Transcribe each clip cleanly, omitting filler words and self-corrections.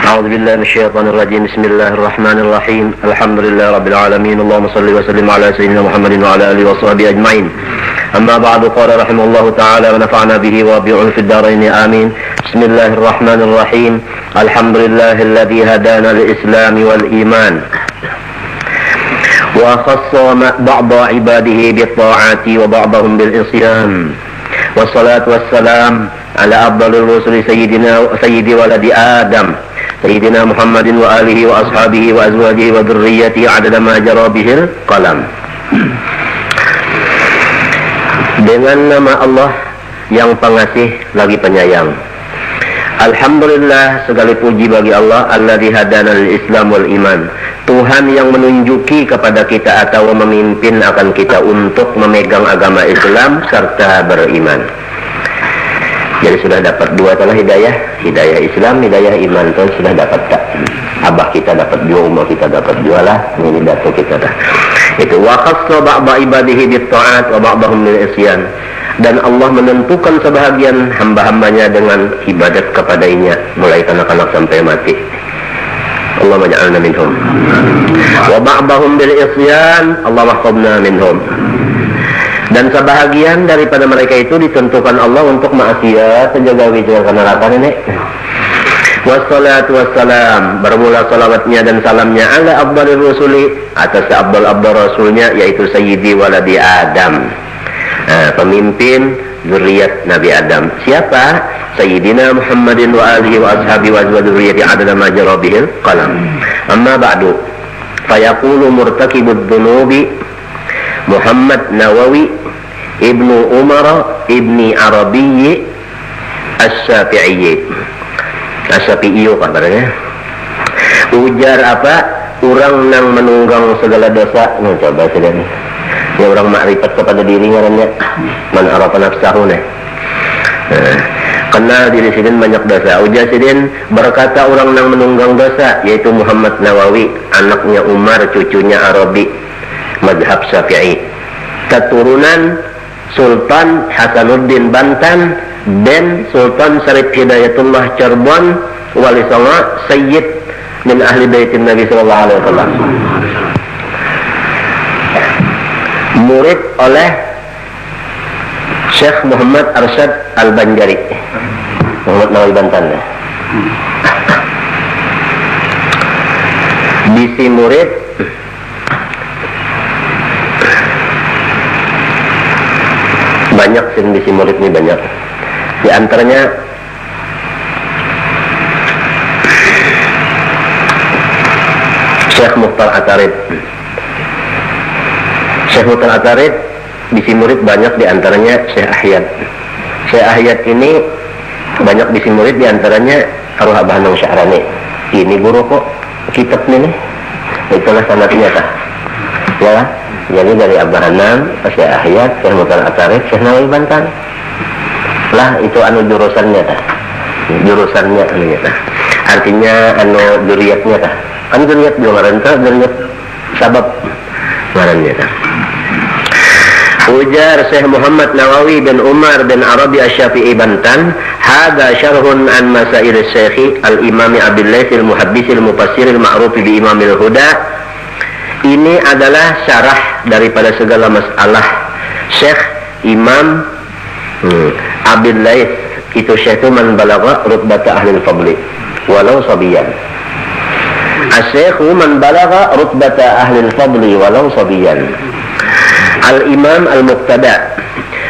أعوذ بالله من الشيطان الرجيم. بسم الله الرحمن الرحيم. الحمد لله رب العالمين. اللهم صل وسلم على سيدنا محمد وعلى آله وصحبه أجمعين. أما بعد، قال رحمه الله تعالى ونفعنا به وبعلومه في الدارين آمين. بسم الله الرحمن الرحيم. الحمد لله الذي هدانا للإسلام والإيمان وخص بعض عباده بالطاعات وبعضهم بالعصيان، والصلاة والسلام على أفضل الرسل سيد ولد آدم سيدنا محمد وآله وأصحابه وأزواجه وذريته عدد ما جرى به القلم. Dengan nama Allah yang pengasih lagi penyayang. Alhamdulillah, segala puji bagi Allah, alladzi hadana lil Islam wal iman. Tuhan yang menunjuki kepada kita atau memimpin akan kita untuk memegang agama Islam serta beriman. Jadi sudah dapat dua telah hidayah Islam, hidayah iman tuh sudah dapat tak? Abah kita dapat dua, umur kita dapat dua lah. Ini datuk kita dah. Itu wa khassa ba'da ibadihi bit ta'at wa ba'dahum bil isyan. Dan Allah menentukan sebahagian hamba-hambanya dengan ibadat kepadanya, mulai kanak-kanak sampai mati. Allah maj'alna minhum. Wa ba'dahum bil isyan, Allah mahfadna minhum. Dan sebahagian daripada mereka itu ditentukan Allah untuk maksiat, penjaga wilayah neraka ini. Wassalatu wassalam, bermula salawatnya dan salamnya ala afdalir rusuli, atas afdal rasulnya, yaitu sayyidi waladi Adam, pemimpin zuriat Nabi Adam. Siapa? Sayyidina Muhammadin wa alihi wa ashabi wa zurriyati adada ma jara bihil qalam. Amma ba'du, fayaqulu murtakibud dhunubi Muhammad Nawawi Ibnu Umar Ibni Arabi As-Syafi'i. As-Syafi'i kabarnya. Ujar apa? Orang nang menunggang segala dosa. Nah, coba sudah nih. Ya, orang makrifat kepada diri ngarannya. Man arafa nafsahu nih. Kenal diri sidin banyak dosa. Ujar sidin berkata orang nang menunggang dosa, yaitu Muhammad Nawawi, anaknya Umar, cucunya Arabi, mazhab Syafi'i, keturunan Sultan Hasanuddin Bantan dan Sultan Syarif Hidayatullah Cirebon, wali songo Sayyid min ahli baitin Nabi sallallahu alaihi wasallam. Murid oleh Syekh Muhammad Arsyad Al-Banjari, Muhammad Nawawi Bantan. Bisi murid banyak, bisi murid ini banyak. Di antaranya Syekh Mukhtar Atarid. Syekh Mukhtar Atarid bisi murid banyak, di antaranya Syekh Ahyad. Syekh Ahyad ini banyak bisi murid, di antaranya Arwah Abah Nang Syahrani. Ini guru kok kitab ini. Itulah sanadnya kah? Ya. Jadi dari Abah Hanam, Syekh Ahyad, Syekh Mukhtar Atarid, Syekh Nawawi Bantan. Lah itu anu jurusannya tah. Jurusannya anu tah. Artinya anu dzurriyyatnya tah. Kan dzurriyyat juga ngaran tah, dzurriyyat sabab ngarannya tah. Ujar Syekh Muhammad Nawawi bin Umar bin Arabi Asy-Syafi'i Bantan, hada syarhun an masail Syekh al-Imam Abil Laits al-Muhaddits al-Mufassir al-Ma'ruf bi Imamil Huda. Ini adalah syarah daripada segala masalah Syekh Imam Abil Laits. Itu Syekh itu man balagha rutbata ahlil fadli walau sabiyan. Asy-Syekh man balagha rutbata ahlil fadli walau sabiyan. Al-Imam Al-Muqtada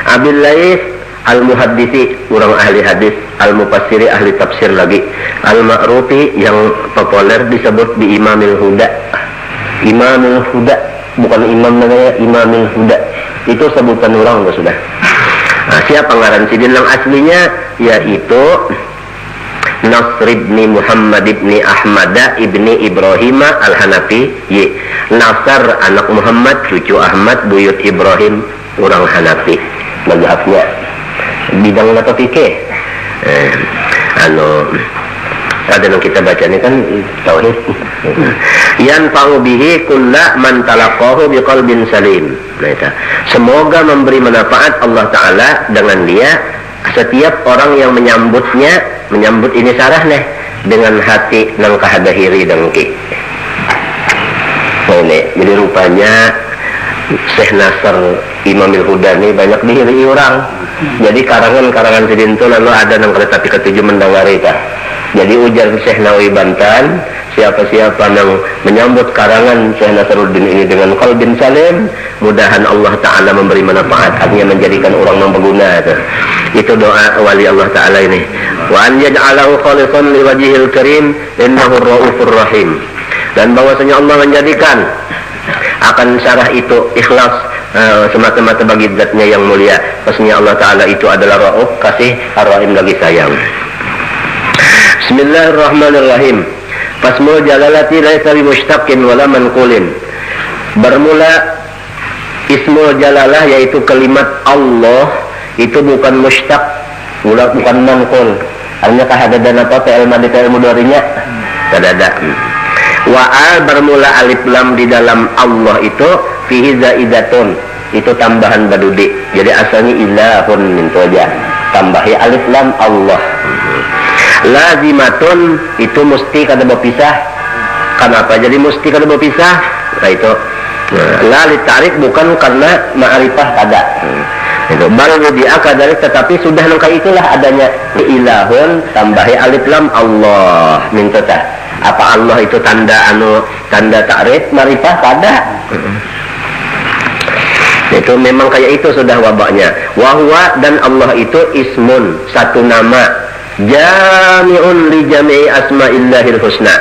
Abil Laits Al-Muhaddisi, orang ahli hadis, Al-Mufassiri, ahli tafsir lagi, Al-Ma'rufi, yang populer disebut di Imamil Huda. Imamil Huda, bukan imam namanya, Imamil Huda. Itu sebutan orang sudah. Nah, siapa ngaran sidin yang aslinya? Yaitu Nasr ibni Muhammad ibni Ahmad ibni Ibrahim Al-Hanafi. Nasr anak Muhammad, cucu Ahmad, buyut Ibrahim, orang Hanafi. Mazhabnya bidang atau fikih. Ada yang kita baca ini kan tauhid. Yanfa'u bihi kulla man talaqahu biqalbin salim. Nah, itu. Semoga memberi manfaat Allah Ta'ala dengan dia setiap orang yang menyambut ini sarah nih, dengan hati nang kahadahiri dengki. Nah, ini jadi rupanya Syekh Nasr Imamil Huda ini banyak dihiri orang. Jadi karangan-karangan sidin itu lalu ada nang kereta api ketujuh mendangari ta. Jadi ujar Syekh Nawawi Bantan, siapa-siapa yang menyambut karangan Syekh Nasruddin ini dengan qalbin salim, mudahan Allah Ta'ala memberi manfaat, artinya menjadikan orang yang berguna. Itu doa wali Allah Ta'ala ini. Wa an yaj'alahu khalisan liwajhil karim innahu raufur rahim. Dan bahwasanya Allah menjadikan akan syarah itu ikhlas semata-mata bagi zatnya yang mulia. Pastinya Allah Ta'ala itu adalah rauf, kasih, ar-rahim lagi sayang. Bismillahirrahmanirrahim. Fasmul jalalati laisa bimushtaqin wala manqulin. Bermula ismul jalalah yaitu kalimat Allah itu bukan mushtaq, bukan manqul. Artinya kahadadan apa fi'il madhi fi'il mudhari'nya? Tidak ada. Wa al bermula alif lam di dalam Allah itu fihi zaidatun, itu tambahan badudi. Jadi asalnya ilahun itu aja. Tambahi alif lam Allah. Lazimatun itu mesti kada berpisah. Kenapa jadi mesti kada berpisah? Nah itu la li ta'rif bukan karena ma'rifah kada. Itu baru diakadari tetapi sudah nangka itulah adanya ilahun tambahi alif lam Allah minta tah. Apa Allah itu tanda ta'rif ma'rifah kada? Itu memang kayak itu sudah wabaknya. Wahwa dan Allah itu ismun, satu nama, jami'un li jami'i asma'illahil husna,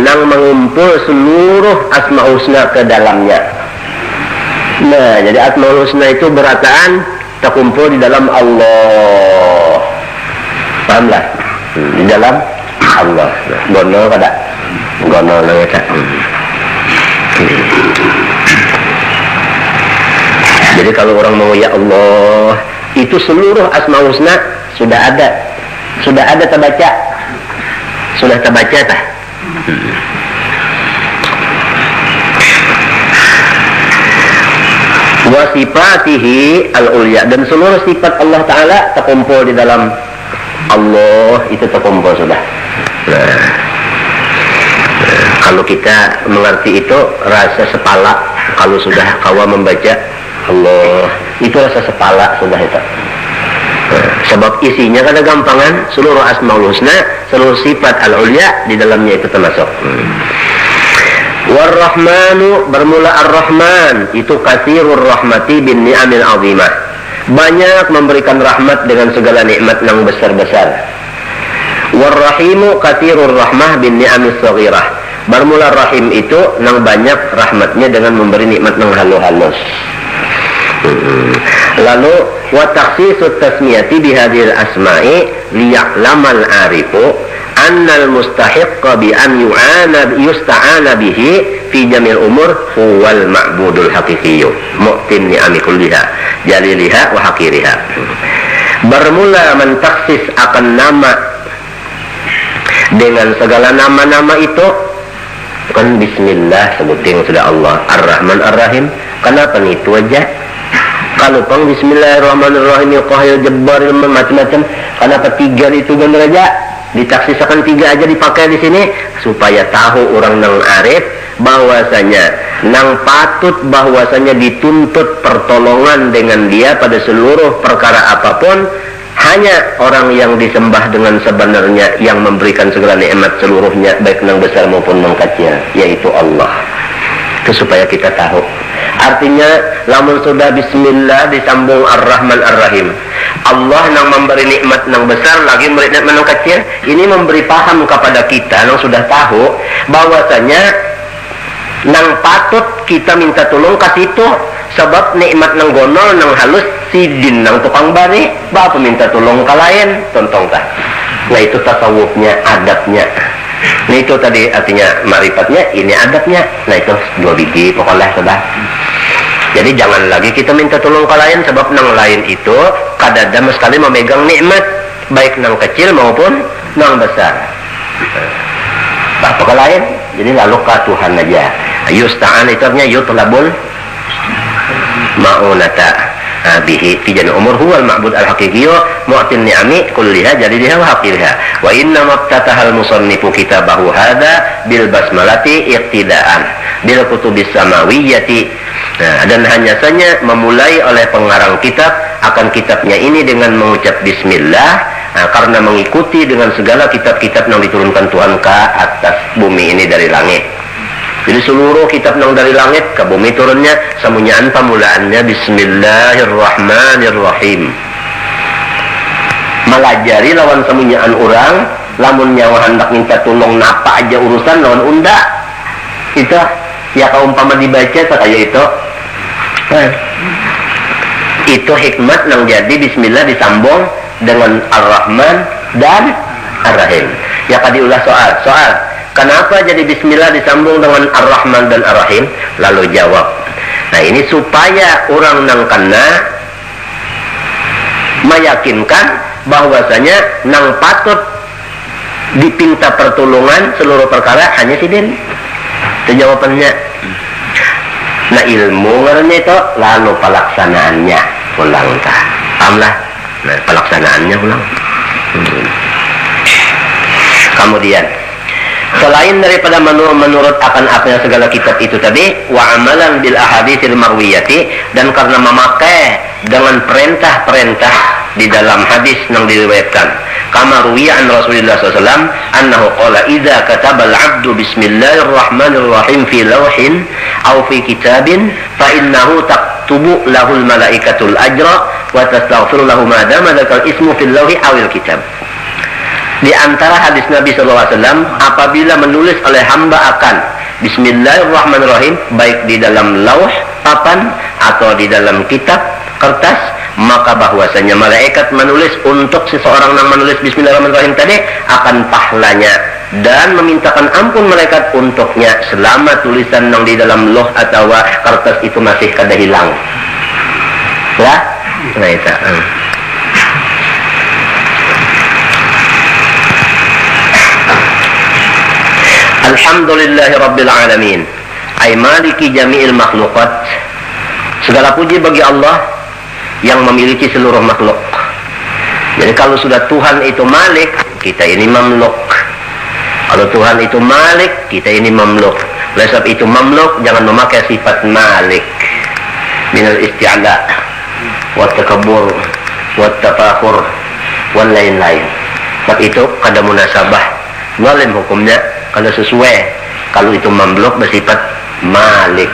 nang mengumpul seluruh asma husna ke dalamnya. Nah, jadi asmaul husna itu berataan terkumpul di dalam Allah. Pahamlah? Di dalam Allah. Gono kada? Gono nang eta. Jadi kalau orang mau ya Allah, itu seluruh asma husna sudah ada terbaca. Sudah terbaca tah. Wa sifatihi al-ulya, dan seluruh sifat Allah Ta'ala terkumpul di dalam Allah, itu terkumpul sudah. Nah, kalau kita mengerti itu rasa sepala, kalau sudah kawa membaca Allah, itu rasa sepala sudah itu. Sebab isinya kada gampangan, seluruh asmaul husna, seluruh sifat al-ulya di dalamnya itu termasuk. War-Rahmanu bermula Ar-Rahman, itu katsirur rahmati bin ni'amil azimah. Banyak memberikan rahmat dengan segala nikmat yang besar-besar. War-Rahimu katsirur rahmah bin ni'amis saghirah. Bermula Rahim itu nang banyak rahmatnya dengan memberi nikmat nang halus-halus. Lalu wa takhsisut tasmiyati bihadhil asma'i liya'lamal arifu annal mustahiqqa bi an yusta'ana bihi fi jamil umur huwal ma'budul haqiqiyyu mu'tin ni'ami kulliha jaliliha wa haqiriha. Bermula mentaksis akan nama dengan segala nama-nama itu, kan bismillah sebutin sudah Allah, Ar-Rahman Ar-Rahim. Kenapa nih itu aja? Kalau pang bismillahirrahmanirrahim ya qahil jabbar macam-macam, kenapa tiga itu benar aja? Ditaksisakan tiga aja dipakai di sini supaya tahu orang nang arif bahwasanya nang patut bahwasanya dituntut pertolongan dengan dia pada seluruh perkara apapun hanya orang yang disembah dengan sebenarnya, yang memberikan segala nikmat seluruhnya baik nang besar maupun nang kecil, yaitu Allah. Itu supaya kita tahu. Artinya lamun sudah bismillah disambung Ar-Rahman Ar-Rahim, Allah nang memberi nikmat nang besar lagi memberi nikmat nang kecil, ini memberi paham kepada kita nang sudah tahu bahwasanya nang patut kita minta tolong kasih itu, sebab nikmat nang gonol nang halus sidin nang tukang bari bapak minta tolong ke lain tontong tak. Nah itu tasawufnya, adabnya. Nah itu tadi artinya ma'rifatnya, ini adabnya. Nah itu dua biji pokoknya sudah. Jadi jangan lagi kita minta tolong ke lain, sebab nang lain itu kadang-kadang sekali memegang nikmat baik nang kecil maupun nang besar. Bapak ke lain, jadi lalu ke Tuhan aja. Yusta'an itu artinya yutlabul ma'unata. bihi fi jami' umur huwal ma'bud al-haqiqiyyu mu'tin ni'ami kulliha jadidiha wa haqiriha wa inna mabtatahal musannifu kitabahu hadha bil basmalati iqtidaan bil kutubis samawiyyati. Dan hanya saja memulai oleh pengarang kitab akan kitabnya ini dengan mengucap bismillah, karena mengikuti dengan segala kitab-kitab yang diturunkan Tuhan ke atas bumi ini dari langit. Jadi seluruh kitab yang dari langit ke bumi turunnya semuanyaan pemulaannya bismillahirrahmanirrahim. Melajari lawan semuanyaan orang, lamun nyawa hendak minta tolong napa aja urusan lawan unda. Itu ya kaumpama dibaca kayak itu. Itu hikmat yang jadi bismillah disambung dengan Ar-Rahman dan Ar-Rahim. Ya tadi ulah soal. Kenapa jadi bismillah disambung dengan Ar-Rahman dan Ar-Rahim? Lalu jawab. Nah, ini supaya orang nang kena meyakinkan bahwasanya nang patut dipinta pertolongan seluruh perkara hanya si diri. Itu jawabannya. Nah, ilmu ngaranya itu lalu pelaksanaannya ulang tah. Pahamlah? Nah, pelaksanaannya ulang. Kemudian selain daripada menurut akan apa yang segala kitab itu tadi, wa amalan bil ahaditsil marwiyati, dan karena memakai dengan perintah-perintah di dalam hadis yang diriwayatkan. Kama ruwiya an Rasulullah SAW annahu qala idza kataba al-'abdu bismillahirrahmanirrahim fi lawhin aw fi kitabin fa innahu taktubu lahu al-malaikatul ajra wa tastaghfiru lahu ma dama dzakal ismu fil lawhi aw al-kitab. Di antara hadis Nabi SAW, apabila menulis oleh hamba akan bismillahirrahmanirrahim, baik di dalam lauh papan atau di dalam kitab kertas, maka bahwasanya malaikat menulis untuk seseorang yang menulis bismillahirrahmanirrahim tadi akan pahlanya dan memintakan ampun malaikat untuknya selama tulisan yang di dalam lauh atau kertas itu masih kada hilang. Ya, nah itu. Alhamdulillahi Rabbil Alamin ay maliki jami'il makhluqat. Segala puji bagi Allah yang memiliki seluruh makhluk. Jadi kalau sudah Tuhan itu malik, kita ini mamluk. Kalau Tuhan itu malik, kita ini mamluk. Oleh sebab itu mamluk jangan memakai sifat malik minal isti'ala wa takabbur wa tafakhur wal lain-lain. Sebab itu kada munasabah zalim hukumnya kalau sesuai. Kalau itu mamluk bersifat malik,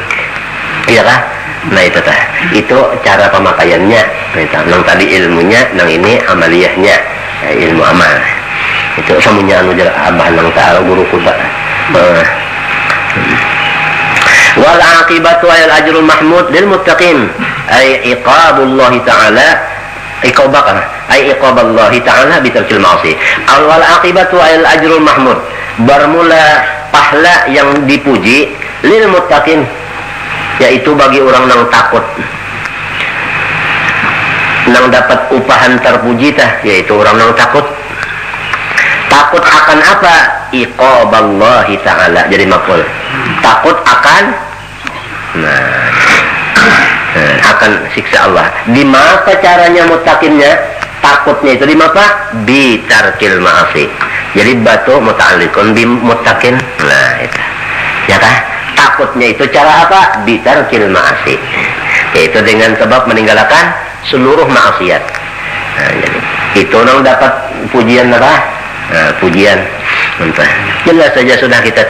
iya kah? Nah itu tah, itu cara pemakaiannya. Nang tadi ilmunya, nang ini amaliyahnya, ilmu amal. Itu semuanya anu abah nang ta'ala guru kuda. Wal aqibatu al ajrul mahmud lil muttaqin ay iqabullah ta'ala iqabaka ay iqaballah ta'ala bi tarkil ma'asi. Wal aqibatu al ajrul mahmud, bermula pahala yang dipuji lil muttaqin, yaitu bagi orang yang takut, yang dapat upahan terpuji tah, yaitu orang yang takut. Takut akan apa? Iqaballahi ta'ala, jadi maf'ul. Takut akan akan siksa Allah. Di mana caranya muttaqinnya? Takutnya itu di mana? Bi tarkil ma'asi. Jadi batu muta'alliqun bi muttaqin. Nah, itu. Ya kah? Takutnya itu cara apa? Bitarkil ma'asi, yaitu dengan sebab meninggalkan seluruh maksiat. Nah, jadi itu nang dapat pujian apa? Nah, pujian. Entah. Jelas saja sudah kita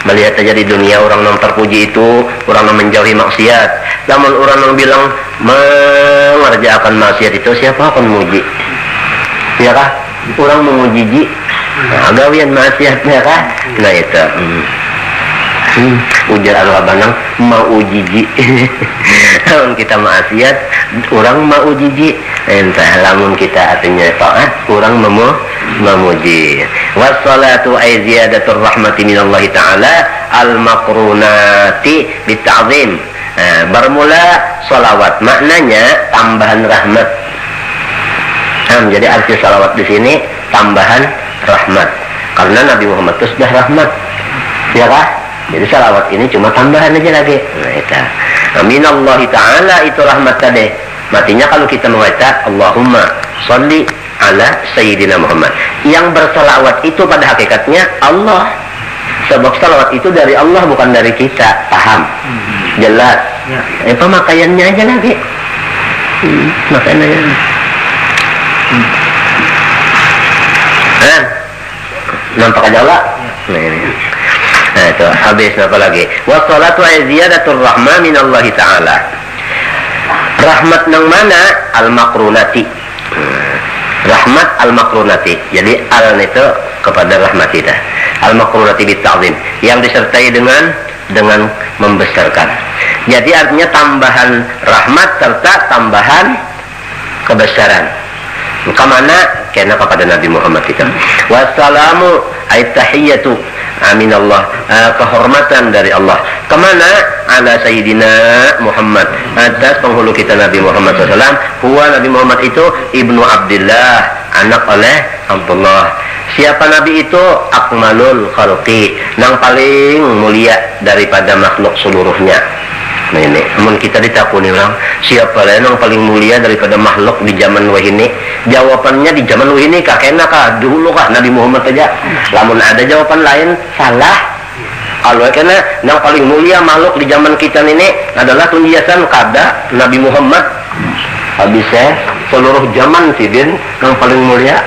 melihat saja di dunia orang yang terpuji itu orang yang menjauhi maksiat. Namun orang yang bilang mengerjakan maksiat itu siapa akan muji? Ya kah? Orang memuji gawian maksiatnya kah? Nah itu. Ujar al-wabanang mau jiji. Lamun kita maksiat orang mau jiji, entah lamun kita artinya taat orang memuji. Wassalatu ay ziyadatur rahmati minallahi ta'ala al-maqrunati bita'zim. Bermula salawat maknanya tambahan rahmat. Jadi arti salawat di sini tambahan rahmat, karena Nabi Muhammad itu sudah rahmat, ya kah? Jadi salawat ini cuma tambahan aja lagi. Nah itu minallahi ta'ala, itu rahmat tadi Matinya kalau kita membaca Allahumma sholli ala Sayyidina Muhammad. Yang bersalawat itu pada hakikatnya Allah. Sebab salawat itu dari Allah, bukan dari kita. Paham? Jelas? Pemakaiannya aja lagi. Makanya. Nampak aja Allah? Nah itu, habis apa lagi? Wassalatu ziyadatur rahmah minallahi ta'ala. Rahmat nang mana? Al-makrunati. Rahmat al-makrunati. Jadi al itu kepada rahmat kita. Al-makrunati bita'zim, yang disertai dengan membesarkan. Jadi artinya tambahan rahmat serta tambahan kebesaran. Kemana? Karena kepada Nabi Muhammad kita. Wassalamu ay tahiyyatu aminallah, kehormatan dari Allah. Kemana? Ala Sayyidina Muhammad, atas penghulu kita Nabi Muhammad SAW. Huwa Nabi Muhammad itu Ibnu Abdillah, anak oleh Abdullah. Siapa Nabi itu? Akmalul khalqi, yang paling mulia daripada makhluk seluruhnya. Nah ini, namun kita ditakuni orang, siapa lain yang paling mulia daripada makhluk di zaman wahini? Jawabannya di zaman wahini kah? Kena kah? Dulu kah? Nabi Muhammad aja. Namun ada jawaban lain, salah. Kalau kena yang paling mulia makhluk di zaman kita ini adalah tunjiasan kada Nabi Muhammad. Habisnya seluruh zaman sih din yang paling mulia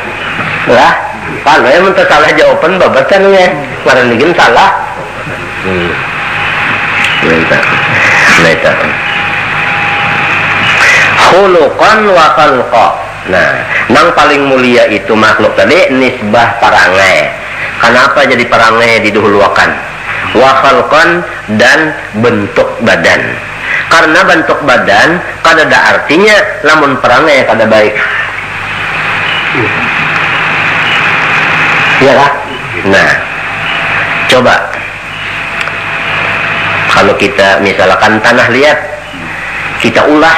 lah. Kalau yang minta salah jawaban babasannya, karena ini salah. Later. Khuluqan wa khalqa. Nah, yang paling mulia itu makhluk tadi nisbah parangai. Kenapa jadi parangai didahulukan? Wa khalqan, dan bentuk badan. Karena bentuk badan kada ada artinya lamun perangai kada baik. Iya kan? Nah, coba kalau kita misalkan tanah liat, kita ulah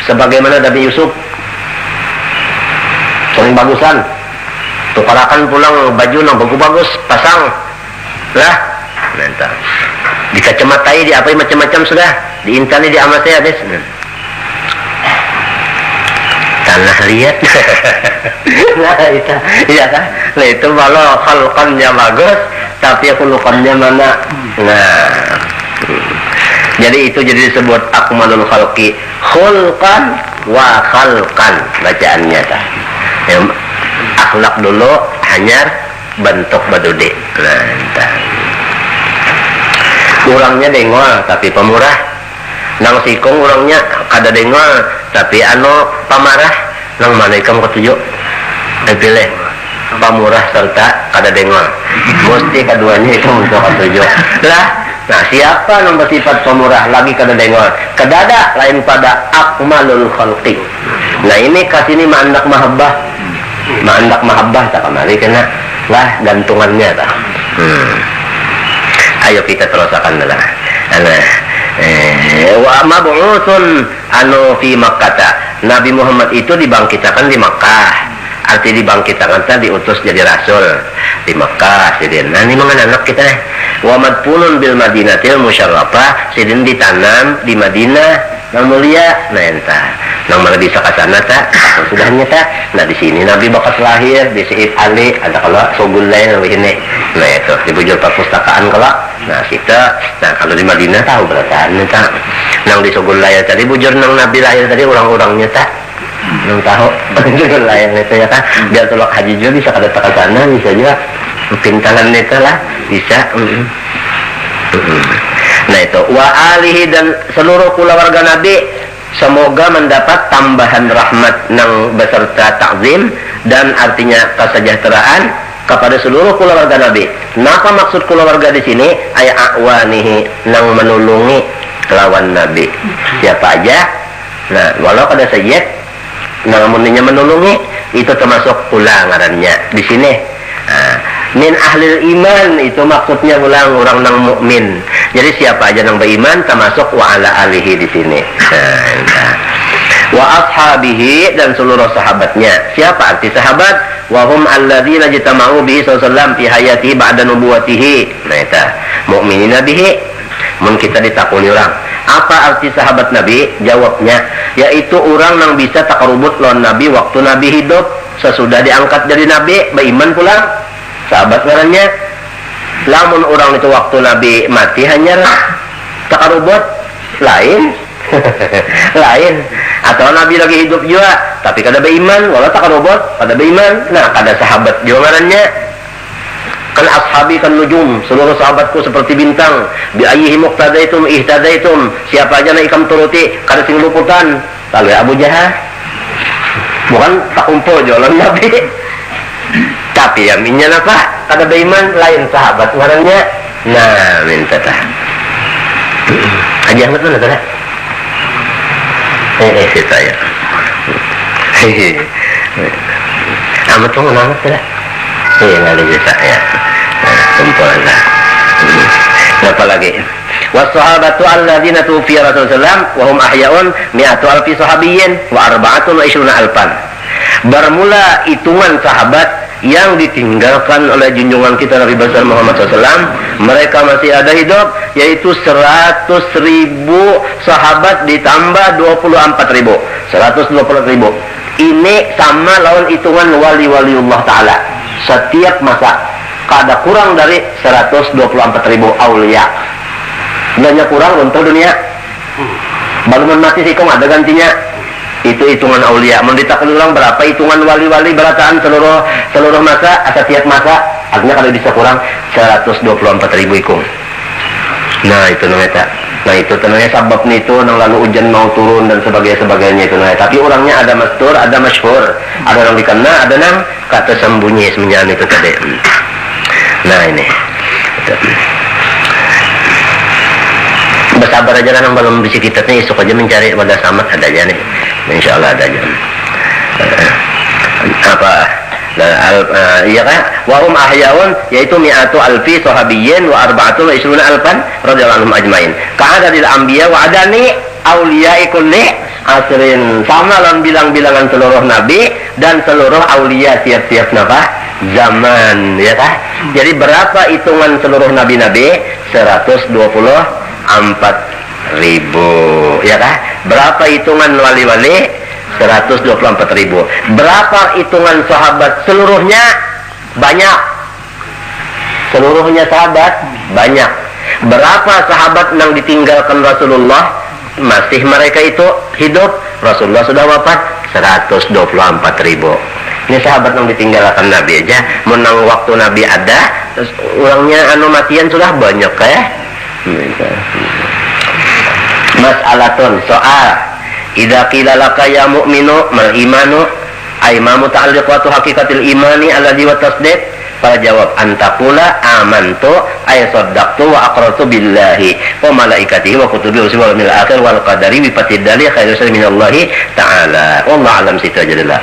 sebagaimana Nabi Yusuf, sering bagusan, tukarakan pulang baju yang bagus-bagus, pasang lah, nanti dikacamatai, di apa macam-macam sudah, diintani, di amasnya habis. Tanah liat. Nah itu, iya kan? Nah itu kalau khalqannya bagus, tapi khuluqannya mana? Nah, jadi itu jadi disebut akmalul khalqi, khulqan wa khalqan bacaannya tah. Akhlak dulu hanya bentuk badudi. Nah, entah. Kurangnya dengol tapi pemurah. Nang sikung orangnya kada dengol tapi pamarah. Nang mana ikam ketujuh? Pilih pamurah serta kada dengol. Mesti keduanya itu untuk ketujuh. Lah, nah siapa yang bersifat pemurah lagi kada dengol? Kedada lain pada akmalul khalqi. Nah ini kasih ini ma'andak mahabbah. Ma'andak mahabbah tak kemari kena lah gantungannya tak. Ayo kita terusakan lah. Wa mab'utsun fi Makkah. Nabi Muhammad itu dibangkitkan di Makkah. Arti dibangkitkan tadi diutus jadi rasul di Makkah. Sidin. Nah ini menganak kita. Wa madfunun bil Madinatil Musyarrafah. Sidin ditanam di Madinah yang mulia. Nah entah. Nang mana bisa ke sana tak? Sudah nyata. Nah di sini Nabi bakat lahir di Sayyid Ali. Ada kalau Sogulai di sini. Nah itu di bujur perpustakaan kalau. Nah kita, nah kalau di Madinah tahu berataan tak? Nang di Sogulai tadi bujur nang Nabi lahir tadi orang-orangnya tak? Nang tahu Sogulai itu ya kan? Biar tolak haji juga bisa kada ke sana, bisa juga pintalan itu lah bisa. Nah itu wa alihi dan seluruh keluarga Nabi semoga mendapat tambahan rahmat nang beserta takzim dan artinya kesejahteraan kepada seluruh keluarga Nabi. Napa maksud keluarga di sini? Ay awanihi, nang menulungi lawan Nabi. Siapa aja? Nah, walau kada sayyid, namunnya menulungi itu termasuk pula ngarannya di sini. Min ahlil iman itu maksudnya ulang orang nang mukmin. Jadi siapa aja nang beriman termasuk wa ala alihi di sini. Wa ashabihi dan seluruh sahabatnya. Siapa arti sahabat? Wa hum alladzina jitama'u bihi sallallahu fi hayatihi ba'da nubuwatihi. Nah itu mukminina bihi. Mun kita ditakuni orang Apa arti sahabat Nabi? Jawabnya, yaitu orang yang bisa takarubut lawan Nabi waktu Nabi hidup, sesudah diangkat dari Nabi, beriman pulang. Sahabat ngarannya. Lamun orang itu waktu Nabi mati hanya takarubut, lain. Lain. Atau Nabi lagi hidup juga, tapi kada beriman, walau takarubut, kada beriman. Nah, kada sahabat juga ngarannya. Kan ashabi kan nujum, seluruh sahabatku seperti bintang. Bi ayyihi muqtadaitum ihtadaitum. Siapa aja na ikam turuti kada sing luputan. Lalu Abu Jahal bukan tak kumpul jalan Nabi. Tapi yaminnya apa? Kada beriman, lain sahabat ngarannya. Nah, minta tah. Aja betul ada. Kita ya. Amat tuh nang ada. Nggak ada jasa ya. Kumpul lah. Apa lagi? Wassahabatu alladzina tuwfiya Rasulullah wa hum ahya'un mi'atu alfi sahabiyyin wa arba'atun wa ishruna alfan. Bermula hitungan sahabat yang ditinggalkan oleh junjungan kita Nabi besar Muhammad SAW, mereka masih ada hidup, yaitu 100.000 sahabat ditambah 24.000, 120.000. Ini sama lawan hitungan wali-waliullah Ta'ala. Setiap masa kada kurang dari 124.000 aulia. Banyak kurang untuk dunia. Baru mati sih ada gantinya. Itu hitungan aulia. Menditakkan ulang berapa hitungan wali-wali berataan seluruh masa, setiap masa. Artinya kalau bisa kurang 124.000 ikung. Nah itu namanya. Nah itu namanya sabab itu nang lalu hujan mau turun dan sebagainya itu namanya. Tapi orangnya ada mastur, ada masyhur, ada yang dikenal, ada yang kata sembunyi semenjak itu tadi. Nah ini. Bersabar aja lah, belum bisi kita nih, esok aja mencari pada samat ada aja nih. Insya Allah ada aja. Apa? Iya kan? Wahum ahyaun, yaitu mi'atu alfi sahabiyyin wa arba'atun wa ishruna alfan radhiyallahu anhum ajmain. Ka'adadil anbiya wa adani auliya'i kulli asrin. Sama dalam bilang-bilangan seluruh nabi dan seluruh aulia tiap-tiap zaman, ya kan? Jadi berapa hitungan seluruh nabi-nabi? 124.000, ya kan? Berapa hitungan wali-wali? 124.000. Berapa hitungan sahabat seluruhnya? Banyak. Seluruhnya sahabat banyak. Berapa sahabat yang ditinggalkan Rasulullah? Masih mereka itu hidup. Rasulullah sudah wafat. 124.000. Ini sahabat yang ditinggalkan Nabi aja. Menang waktu Nabi ada, terus orangnya matian sudah banyak ya. Mas'alatun soal. Idza qila laka ya mu'minu mal imanu ay ma muta'alliqatu haqiqatil imani alladhi wa tasdiq, para jawab antaqula amantu ay saddaqtu wa aqrartu billahi wa malaikatihi wa kutubihi wa rusulihi wal yawmil akhir wal qadari bi fatidali khairu minallahi ta'ala. Wallahu alam situ aja dulu lah.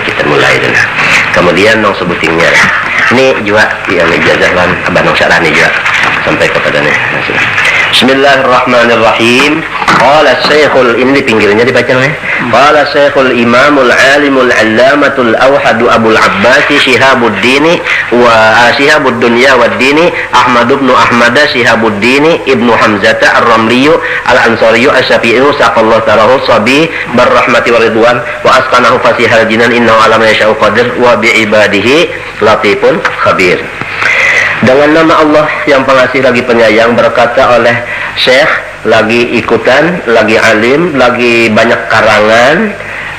Kita mulai dulu. Kemudian nong sebutingnya ini juga yang ijazah kan abanong syarani juga sampai kepada nih. Bismillahirrahmanirrahim. Qala Syekhul, ini di pinggirnya dibaca nih. Qala Syekhul Imamul Alimul Allamatul Awhadu Abul Abbas Syihabuddin wa Syihabuddin waddini Ahmad ibn Ahmad Syihabuddin ibnu Hamzah Ar-Ramli Al-Ansari Asy-Syafi'i saqallahu ta'ala sabi barrahmati waridwan wa asqanahu fasihal jinan innahu ala ma yasha'u qadir wa bi ibadihi latifun khabir. Dengan nama Allah yang pengasih lagi penyayang, berkata oleh Syekh, lagi ikutan, lagi alim, lagi banyak karangan,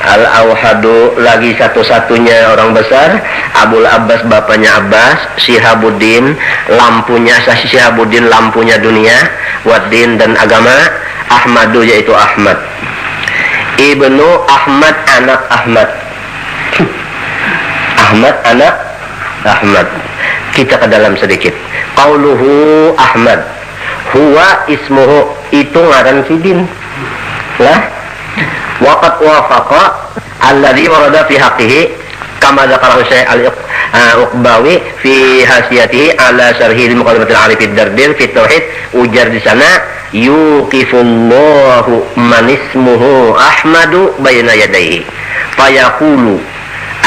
Al-Awhadu, lagi satu-satunya orang besar, Abul Abbas bapaknya Abbas, Syihabuddin lampunya Syihabuddin lampunya dunia, waddin dan agama, Ahmadu yaitu Ahmad, Ibnu Ahmad anak Ahmad. Ahmad anak Ahmad. Kita ke dalam sedikit. Qauluhu Ahmad huwa ismuhu, itu ngaran sidin lah. Waqad wafaqa alladhi warada fi haqqihi kama dzakara Syekh Al-Uqbawi fi hasiyatihi ala syarhi al-muqaddimatil arifid dardin fi tauhid. Ujar di sana yuqifullahu man ismuhu Ahmadu baina yadayhi fayaqulu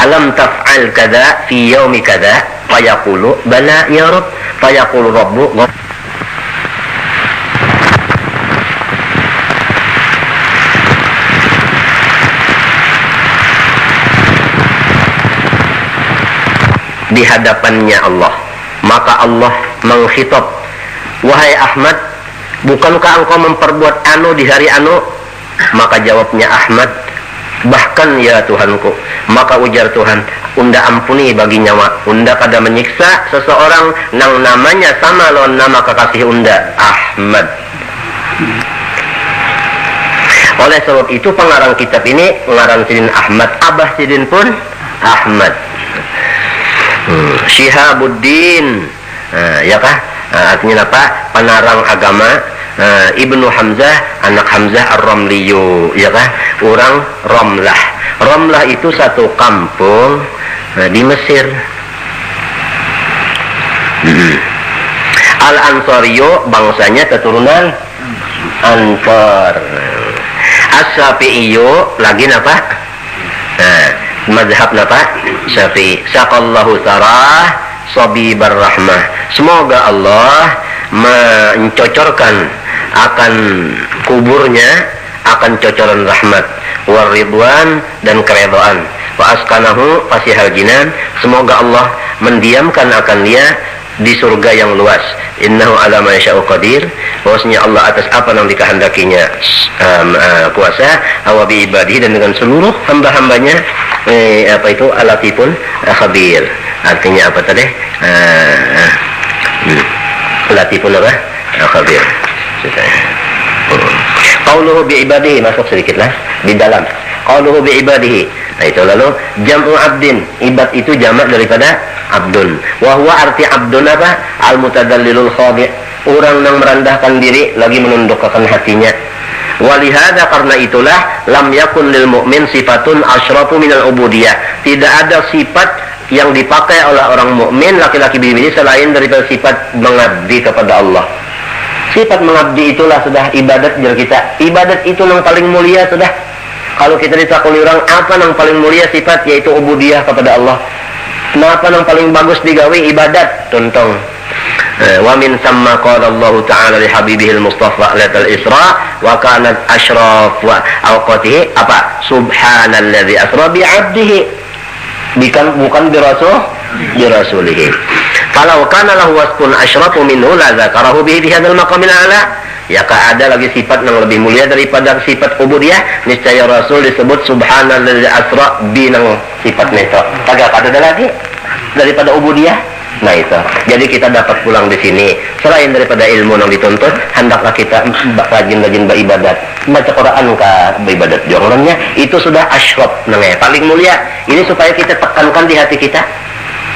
alam taf'al kadza fi yaumi kadza fayaqulu bala ya rabb fayaqulu rabbu di hadapannya Allah. Maka Allah mengkhitab, wahai Ahmad, bukankah engkau memperbuat anu di hari anu? Maka jawabnya Ahmad, bahkan ya Tuhanku. Maka ujar Tuhan, unda ampuni bagi nyawa, unda kada menyiksa seseorang nang namanya sama lawan nama kekasih unda, Ahmad. Oleh sebab itu pengarang kitab ini pengarang Sidin Ahmad, Abah Sidin pun Ahmad. Syihabuddin, ya kah? Artinya apa? Penarang agama. Ibnu Hamzah, anak Hamzah Ar-Ramliyu, ya kah? Orang Romlah. Romlah itu satu kampung di Mesir. Al-Ansariyo bangsanya keturunan Ansar. As-Syafi'iyo lagi apa? Mazhab apa? Syafi'i. Saqallahu sarah sabibar rahmah. Semoga Allah mencocorkan akan kuburnya akan cocoran rahmat, waridwan dan keredaan, wa askanahu fasihal jinan. Semoga Allah mendiamkan akan dia di surga yang luas. Innahu ala ma yasha'u qadir. Bahwasanya Allah atas apa yang dikehendakinya kuasa. Wa bi ibadihi, dan dengan seluruh hamba-hambanya apa itu alatifun khabir. Artinya apa tadi? Latifun apa? Khabir. Qauluhu bi ibadihi, masuk sedikitlah di dalam. Qauluhu bi ibadihi. Nah itu lalu jam'u abdin, ibad itu jamak daripada abdun. Wa huwa arti abdun apa? Al mutadallilul khadi', orang yang merendahkan diri lagi menundukkan hatinya. Walihada, karena itulah lam yakun lil mu'min sifatun asyrafu minal ubudiyah. Tidak ada sifat yang dipakai oleh orang mukmin laki-laki bini selain daripada sifat mengabdi kepada Allah. Sifat mengabdi itulah sudah ibadat jar kita. Ibadat itu yang paling mulia sudah. Kalau kita ditakuli orang apa yang paling mulia sifat, yaitu ubudiyah kepada Allah. Kenapa yang paling bagus digawe ibadat? Contoh, wa min samma qala Allah Ta'ala li habibihil Mustafa latal Isra wa kanat asyraf wa awqatihi apa? Subhanalladzi asra bi 'abdihi. Bukan bi rasulihi. Kalau kana lahu wasfun asyrafu minhu la zakarahu bihi fi hadzal maqamil a'la. Ya ada lagi sifat yang lebih mulia daripada sifat ubudiyah, niscaya Rasul disebut subhanalladzi asra bi nang sifatnya itu. Kagak ada lagi daripada ubudiyah. Nah itu. Jadi kita dapat pulang di sini. Selain daripada ilmu yang dituntut, hendaklah kita rajin-rajin beribadat. Baca Quran ka beribadat jonglonnya itu sudah asyraf namanya, paling mulia. Ini supaya kita tekankan di hati kita.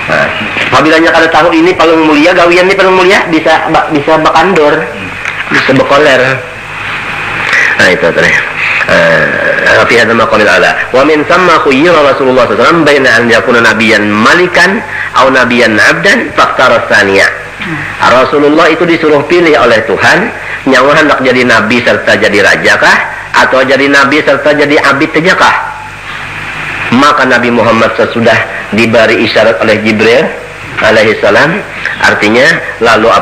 Nah, apabila kada tahu ini paling mulia, gawian ini paling mulia, bisa bakandor, bisa bekoler. Nah itu tadi. Fi hadza maqamil ala. Wa min thamma khuyyira Rasulullah sallallahu alaihi wasallam baina an yakuna nabiyyan malikan aw nabiyyan 'abdan faqtara tsaniya. Rasulullah itu disuruh pilih oleh Tuhan, nyawa hendak jadi nabi serta jadi raja kah, atau jadi nabi serta jadi abid saja kah? Maka Nabi Muhammad sesudah diberi isyarat oleh Jibril alaihi salam, artinya lalu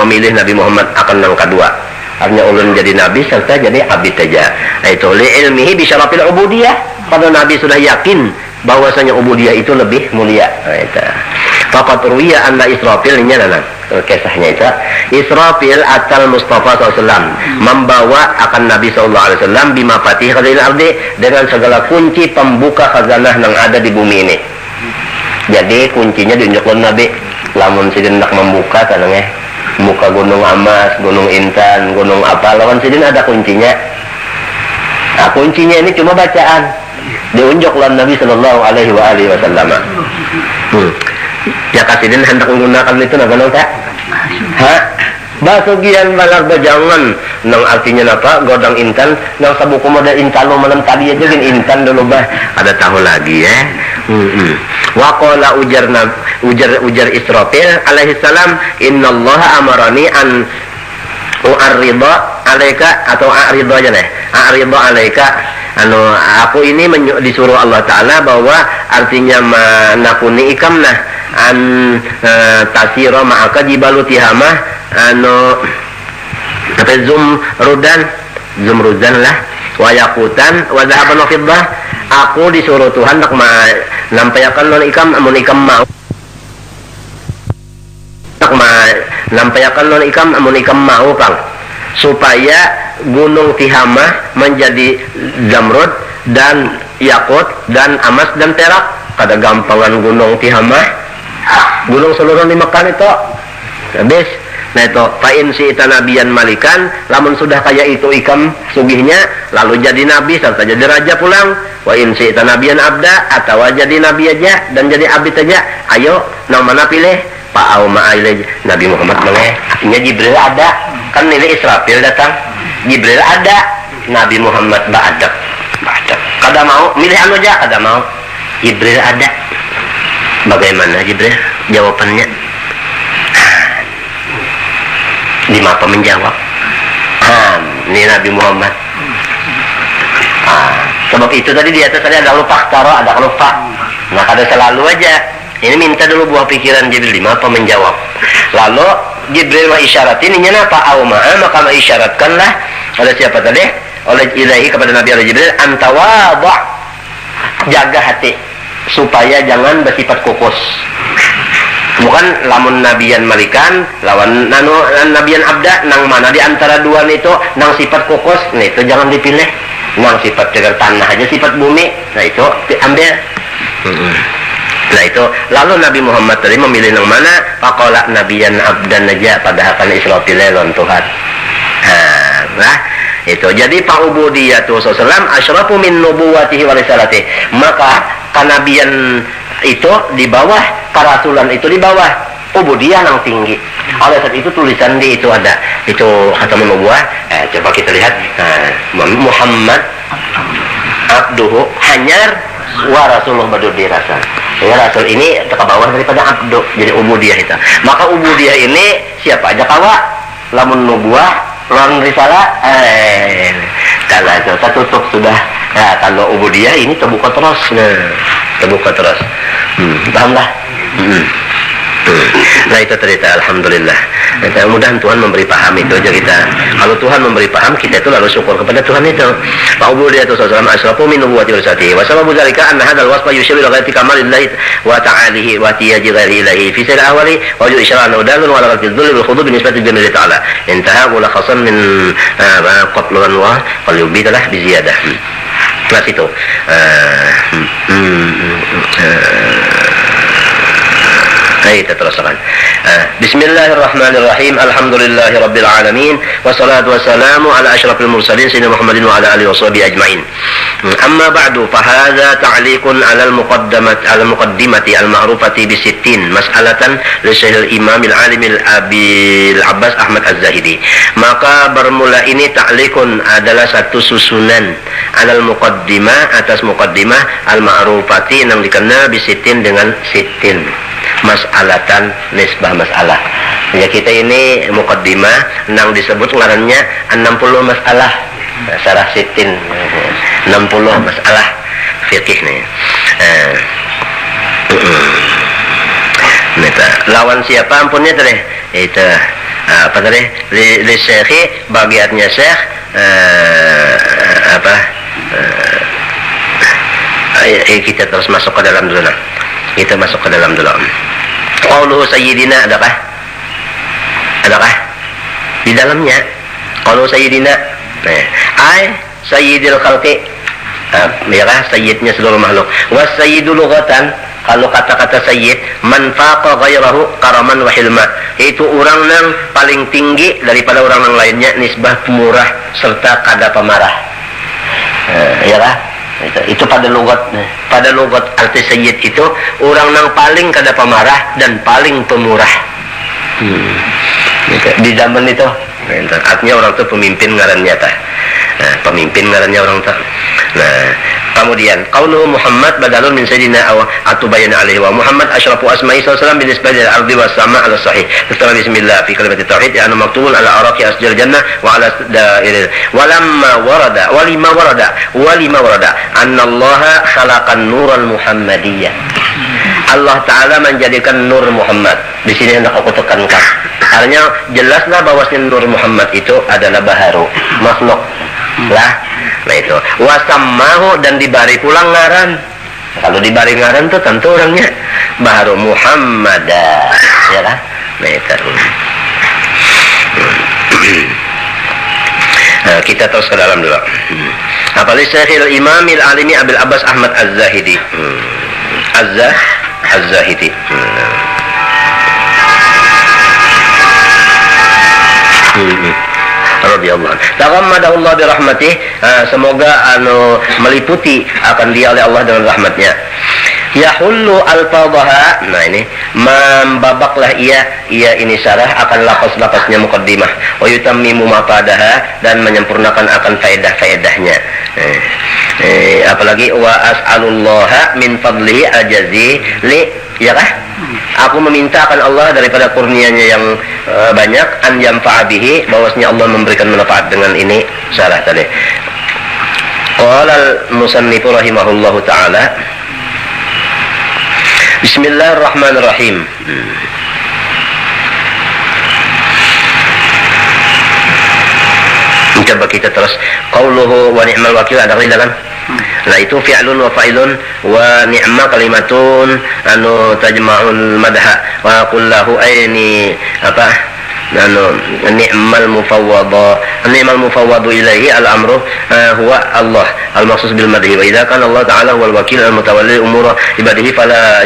memilih Nabi Muhammad akan yang kedua. Artinya ulun jadi nabi serta jadi abid saja. Itu li ilmihi bi syarafil ubudiyah. Pada Nabi sudah yakin bahwasanya ubudiyah itu lebih mulia. Itu. Faqat ruwiya anna Israfil kisahnya itu. Israfil atal Mustafa SAW membawa akan Nabi SAW bima fatih khazanil ardi, dengan segala kunci pembuka khazanah yang ada di bumi ini. Jadi kuncinya diunjukkan Nabi. Lamun sidin nak membuka tanangnya muka gunung Amas, gunung Intan, gunung apa, lawan sidin ada kuncinya. Nah, kuncinya ini cuma bacaan. Diunjuk lawan Nabi sallallahu alaihi wasallam. Ya kasidin hendak menggunakan itu naga tak? Basugian balar bajangan nang artinya apa? Godang Intan nang sabuku model Intano malam tadi aja kan Intan dulu bah. Ada tahu lagi ya. Waqala ujar Israfil alaihi salam, innallaha amarani an u'arridha alaika, atau a'ridha aja deh. A'ridha alaika, aku ini disuruh Allah Ta'ala bahwa artinya manakuni ikamnah an tasira ma'aka jibalu tihamah zumrudan lah wa yaqutan wa dhahaban wa fiddah. Aku disuruh Tuhan nak nampayakan non ikam mau nampayakan non ikam amun ikam mau Kang supaya gunung Tihamah menjadi zamrud dan yakut dan emas dan perak. Kada gampangan gunung Tihamah, gunung seluruh di Mekah itu habis. Nah itu fa'in si ita nabiyan malikan, lamun sudah kayak itu ikam sugihnya lalu jadi nabi serta jadi raja pulang. Wa in si ita nabiyan abda, atau jadi nabi aja dan jadi abid aja. Ayo nang mana pilih? Pa'au ma'ailaj Nabi Muhammad meneh. Nya Jibril ada, kan nilai Israfil datang, Jibril ada, Nabi Muhammad ba'adak. Kada mau milih anu aja, kada mau. Jibril ada. Bagaimana Jibril jawabannya? Lima apa menjawab? Ini Nabi Muhammad. Sebab itu tadi di atas tadi ada lupa taro, ada lupa. Nah kada selalu aja. Ini minta dulu buah pikiran Jibril, lima apa menjawab. Lalu Jibril mengisyaratin ini apa? Auma'a, maka mengisyaratkanlah oleh siapa tadi? Oleh ilahi kepada Nabi oleh Jibril, antawadha, jaga hati supaya jangan bersifat kukus. Bukan lamun nabiyan malikan lawan nabiyan abda, nang mana di antara dua itu nang sifat kukus, nah itu jangan dipilih. Nang sifat tegar tanah aja, sifat bumi, nah itu diambil. Nah itu lalu Nabi Muhammad tadi memilih yang mana? Faqala nabiyan abdan aja, padahal kan Israfil lon Tuhan. Nah itu jadi fa'ubudiyatu sallam asyrafu min nubuwatihi wa risalatihi. Maka kanabian itu di bawah, karasulan itu di bawah, ubudiyah yang tinggi. Oleh sebab itu tulisan di itu ada, itu khatamun nubuwah. Coba kita lihat, Muhammad abduhu hanyar wa rasulullah badul dirasa. Ya, rasul ini ke bawah daripada abdu, jadi ubudiyah itu. Maka ubudiyah ini siapa aja kawa, lamun nubuwah, lamun risalah, kalau itu tutup sudah. Nah, kalau ubudiyah ini terbuka terus, terbuka terus. Pahamlah. Nah itu cerita, alhamdulillah. Mudah-mudahan Tuhan memberi paham itu aja kita. Kalau Tuhan memberi paham, kita itu lalu syukur kepada Tuhan itu. Fa'ubudiyatu sallallahu alaihi wasallam min nubuwwati risatihi. Wa sababu dzalika anna hadzal wasfa yushiru ila ghayati kamalillahi wa ta'alihi wa tiyaji ghairi ilahi fi sir awali wa ju isyra'u dalun wa la tadullu bil khudu bi nisbati jamil ta'ala. Intaha mulakhasan min qatlan wa qalubitalah bi ziyadah. Kelas itu. Kita teruskan. Bismillahirrahmanirrahim. Alhamdulillahi rabbil alamin. Wassalatu wassalamu ala asyrafil mursalin sayyidina Muhammadin wa ala alihi washabihi ajmain. Amma ba'du fa hadza ta'liqun ala al-muqaddimati al-ma'rufati bi 60 mas'alatan li Syaikhil Imam al-Alim al-Abil Abbas Ahmad Az-Zahidi. Maka bermula ini ta'liqun adalah satu susunan ala al-muqaddimah, atas muqaddimah al-ma'rufati yang dikenal bi 60 dengan 60 mas'alatan, nisbah masalah. Ya kita ini muqaddimah nang disebut ngarannya 60 masalah. Sarah sitin 60 masalah fikih nih. Neta lawan siapa ampunnya tadi? Itu apa tadi? Li syekhi bagiannya syekh apa? Kita terus masuk ke dalam dulu. Kita masuk ke dalam dulu. Qauluhu sayyidina adakah? Adakah? Di dalamnya qauluhu sayyidina. Ai sayyidil khalqi. Ya kah? Sayyidnya seluruh makhluk. Was sayyidu lughatan, kalau kata-kata sayyid man faqa ghairahu karaman wa hilma. Itu orang yang paling tinggi daripada orang yang lainnya, nisbah pemurah serta kada pemarah. Ya kah? Itu pada logat arti sayyid itu orang yang paling kada pemarah dan paling pemurah. Di zaman itu artinya orang itu pemimpin ngarannya tah. Pemimpin ngarannya orang tah. Nah, kemudian qauluhu Muhammad badalun min sayyidina aw atubayyan alaihi wa Muhammad asyrafu asma'i sallallahu bin nisbati al-ardi was sama' ala sahih. Setelah bismillah fi kalimat tauhid ya maktubun ala araqi asjal jannah wa ala da'ir walamma warada walima warada anna Allah khalaqan nural muhammadiyah. Allah Ta'ala menjadikan nur Muhammad. Di sini hendak aku tekankan. Artinya jelaslah bahwasanya nur Muhammad itu adalah baharu, makhluk lah. Nah itu wasammahu, dan dibari pulang ngaran. Kalau dibari ngaran tuh tentu orangnya baharu Muhammadah, ya kan? Nah, kita terus ke dalam dulu. Apalagi Syekhul Imamil Alimi Abil Abbas Ahmad Az-Zahidi. Az-Zahidi. Radhiyallahu anhu. Taghammadahullah bi rahmatih. Semoga meliputi akan dia oleh Allah dengan rahmatnya. Yahullu al-fadhaha. Nah ini membabaklah ia ini syarah akan lafaz-lafaznya muqaddimah wa yutammimu mafadaha dan menyempurnakan akan faedah-faedahnya. Apalagi wa as'alullaha min fadlihi ajazili, ya kah? Aku meminta akan Allah daripada kurnianya yang banyak an yanfa'a bihi, bahwasanya Allah memberikan manfaat dengan ini syarah tadi. Qala al-musannif rahimahullahu taala, Bismillahirrahmanirrahim. Coba kita terus. Qauluhu wa ni'mal wakil, ada kan? Nah itu fi'lun wa fa'ilun wa ni'ma kalimatun tajma'ul madha wa kullahu aini ni'mal mufawwadu ilaihi al-amru huwa Allah al-maqsus bil madhi wa idza kana Allah ta'ala huwal wakil al-mutawalli umura ibadihi fala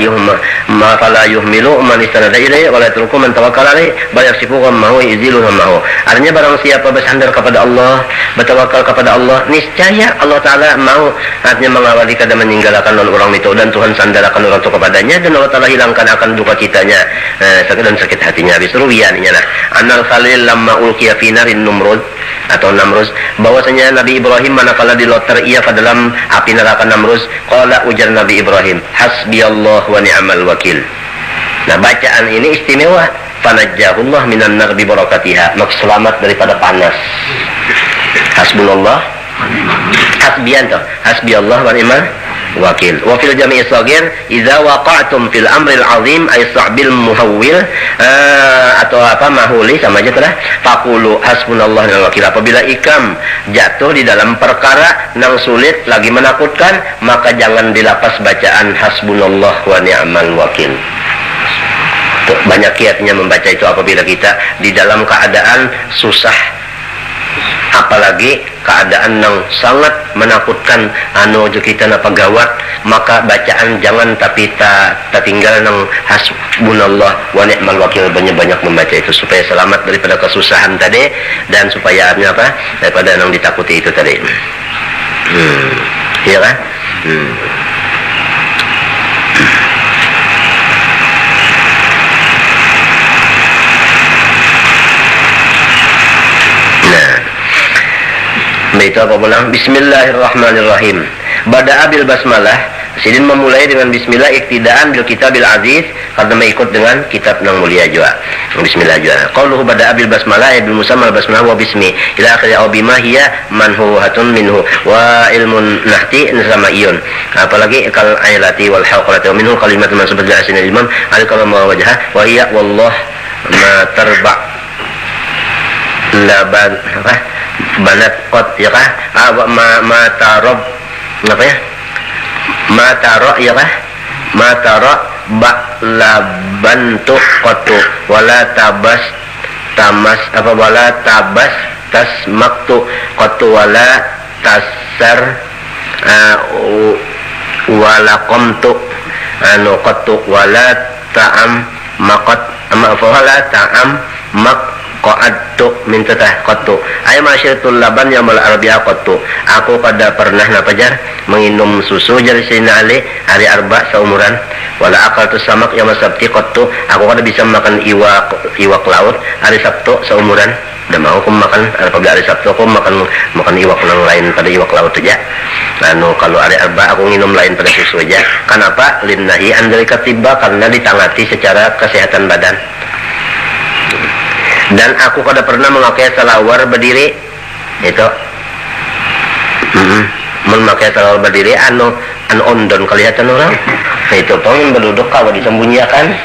yuhmilu man istanada ilaihi wa la yatruku man tawakkala alaihi bal yaksifu ghammahu wa yuzilu ghammahu. Artinya barang siapa bersandar kepada Allah, bertawakal kepada Allah, niscaya Allah Ta'ala mau artinya mengawali dan meninggalkan orang itu, dan Tuhan sandarkan orang itu kepadanya, dan Allah Ta'ala hilangkan akan duka citanya dan sakit hatinya. Bisruwiyannya lah Anal Khalil lamma ulqiya fi narin Namrud atau Namruz, bahwasanya Nabi Ibrahim manakala diloter ia ke dalam api neraka Namruz, qala ujar Nabi Ibrahim, hasbiyallah wa ni'mal wakil. Nah bacaan ini istimewa, fanajjahullah minan nar bi barakatiha, mak selamat daripada panas. Hasbunallah, hasbiyan toh, hasbiyallah wa ni'mal wakil. Wa fil jami'i shagir idza waqa'tum fil amril azim ay sa'bil muhawwil atau apa mahuli sama aja dah. Faqulu hasbunallah wa ni'mal wakil. Apabila ikam jatuh di dalam perkara yang sulit lagi menakutkan, maka jangan dilapas bacaan hasbunallah wa ni'mal wakil. Banyak kiatnya membaca itu apabila kita di dalam keadaan susah, apalagi keadaan yang sangat menakutkan kita napa gawat, maka bacaan jangan tapi tak tinggal nang hasbunallah wa ni'mal wakil, banyak membaca itu supaya selamat daripada kesusahan tadi dan supaya apa daripada yang ditakuti itu tadi. Iya kan? Itu apa pulang? Bismillahirrahmanirrahim. Bada'a bil basmalah. Sidin memulai dengan bismillah iktidaan bil kitabil aziz, karena mengikut dengan kitab yang mulia juga. Bismillah juga. Qauluhu bada'a bil basmalah ya bil musammal basmalah wa bismi ila akhir au bima hiya manhuhatun minhu wa ilmun nahti nasama'iyun. Apalagi kal ailati wal haqrati wa minhu kalimat mansubah ila asnil imam al kalam wa wajha wa hiya wallah ma tarba laban apa banat qat ya kah ma tarob apa ya ma taro ya kah ma taro ba labantu qatu wala tabas tamas apa wala tabas tasmaktu qatu wala tasar wala qamtu qatu wala ta'am maqat wala ta'am mak qa'adtu min tatah qattu ay masyaratul laban yaumul arbi'a qattu. Aku kada pernah napajar menginum susu jari Sayyidina Ali hari arba seumuran, wala akaltu samak yaum sabti qattu. Aku kada bisa makan iwak laut hari Sabtu seumuran. Udah mau aku makan apabila hari Sabtu aku makan iwak yang lain pada iwak laut aja. Kalau hari arba aku minum lain pada susu aja. Kenapa? Linnahi andalika tiba, karena ditangati secara kesehatan badan. Dan aku kada pernah memakai salawar berdiri itu memakai salawar berdiri anu ondon kelihatan orang itu pun berduduk kalau disembunyikan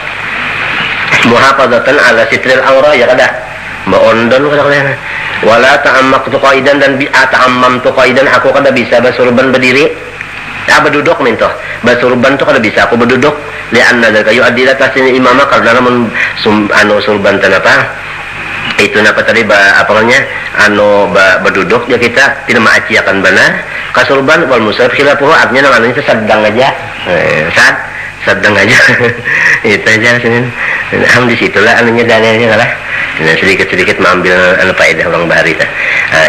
muhafadzatan ala sitril aura ya kada ondon kada kelihatan wala ta'ammaktu qaidan dan ta'ammamtu qaidan aku kada bisa basurban berdiri berduduk minto basurban tu kada bisa aku berduduk lianna dzalika yu'addi ila tahsin imamah karena namun sulban tanapa itu napa tadi apa namanya berduduk ya kita tidak maaci akan benar kasurban wal musafir khilafuhu artinya namanya itu sedang aja sedang aja itu aja di situlah anunya dalilnya lah sedikit-sedikit mengambil faedah orang bahari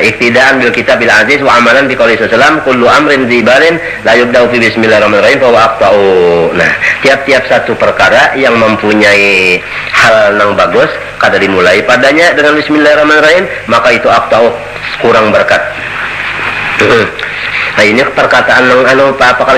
iktidaan bil kitab bil aziz wa amalan bi qouli sallam kullu amrin dzibarin la yubda'u fi bismillahirrahmanirrahim fa huwa aqta'u. Nah, tiap-tiap satu perkara yang mempunyai hal yang bagus kada dimulai padanya dengan bismillahirrahmanirrahim maka itu aqta'u, kurang berkat. Nah ini perkataan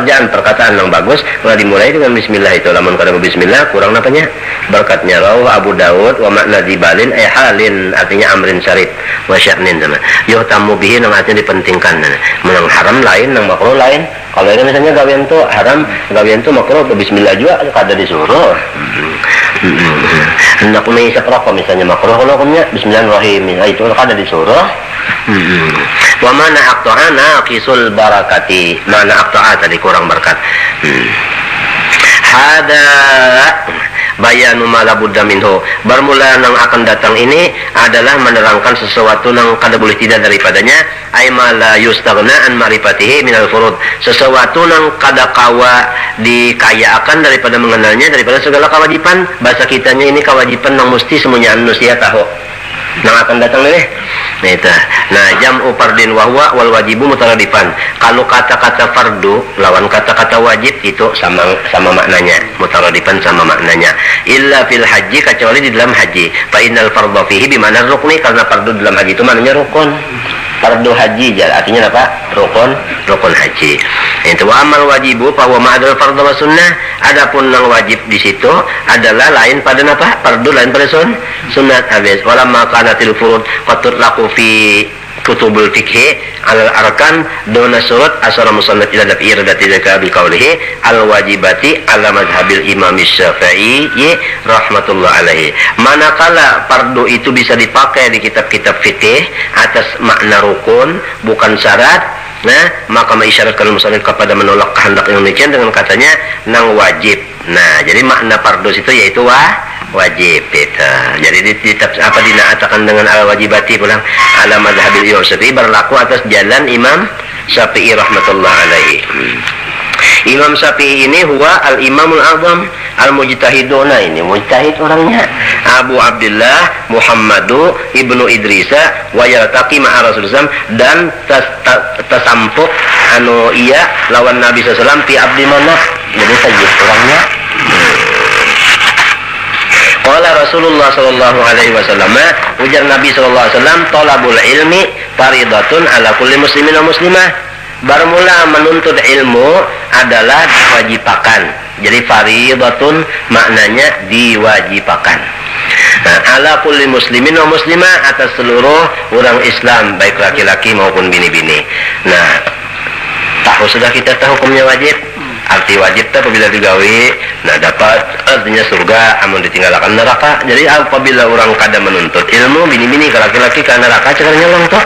yang perkataan yang bagus kalau dimulai dengan bismillah itu lamun kada bismillah kurang apanya berkatnya. Rawahu Abu Dawud wa makna dzibalin ay halin artinya amrin syarif wa sya'nin sama yuhtamu bihi nang artinya dipentingkan menang haram lain nang makruh lain. Kalau ini misalnya gawean tu haram gawean tu makruh bismillah juga kada disuruh. Hendak mengisap rokok misalnya makruh kalau hukumnya bismillahirrahmanirrahim itu kada disuruh. Wa mana aqta'ana qisul barakati mana aqta'a tadi kurang berkat. Hada bayanu ma la budda minhu. Bermula nang akan datang ini adalah menerangkan sesuatu nang kada boleh tidak daripadanya ay ma la yustaghna an ma'rifatihi minal furud. Sesuatu nang kada kawa dikayaakan daripada mengenalnya daripada segala kewajiban. Bahasa kitanya ini kewajiban nang mesti semuanya manusia tahu. Nang akan datang ini. Nah, jam'u fardin wahwa wal wajibu mutaradifan. Kalau kata-kata fardu lawan kata-kata wajib itu sama maknanya, mutaradifan sama maknanya. Illa fil haji kecuali di dalam haji. Fa innal fardhu fihi bi mana rukni karena fardu dalam haji itu maknanya rukun. Fardu haji artinya apa? Rukun haji. Itu amal wajibu bahwa ma'adul fardhu wa sunnah. Adapun yang wajib di situ adalah lain pada apa? Fardu lain pada sunnah habis. Walamma kanatil furud qad laku fi kutubul fikhi al arkan dona surat asara musannad ila dafi iradati dzaka bi qawlihi al wajibati ala mazhabil imam Syafi'i rahmatullah alaihi. Manakala fardu itu bisa dipakai di kitab-kitab fikih atas makna rukun bukan syarat, nah maka mengisyaratkan musannad kepada menolak kehendak yang demikian dengan katanya nang wajib. Nah, jadi makna fardu itu yaitu wajib itu. Jadi di kitab apa dinaatakan dengan al-wajibati pulang ala mazhabil Imam Syafi'i berlaku atas jalan Imam Syafi'i rahmatullah alaihi. Imam Syafi'i ini huwa al-imamul azam al-mujtahiduna, ini mujtahid orangnya. Abu Abdullah Muhammadu ibnu Idrisa wa yaltaqi ma'a Rasulullah dan tasampuk ia lawan Nabi sallallahu fi abdi manaf. Jadi sayyid orangnya. Qala Rasulullah sallallahu alaihi wasallam, ujar Nabi sallallahu alaihi wasallam, talabul ilmi faridatun ala kulli muslimin wa muslimah. Bermula menuntut ilmu adalah diwajibkan. Jadi faridatun maknanya diwajibkan. Nah, ala kulli muslimin wa muslimah atas seluruh orang Islam baik laki-laki maupun bini-bini. Nah, sudah kita tahu hukumnya wajib. Arti wajib itu apabila digawi, nah dapat artinya surga, amun ditinggalkan neraka. Jadi apabila orang kada menuntut ilmu, bini-bini ke laki-laki ke neraka, cekarnya nyolong toh.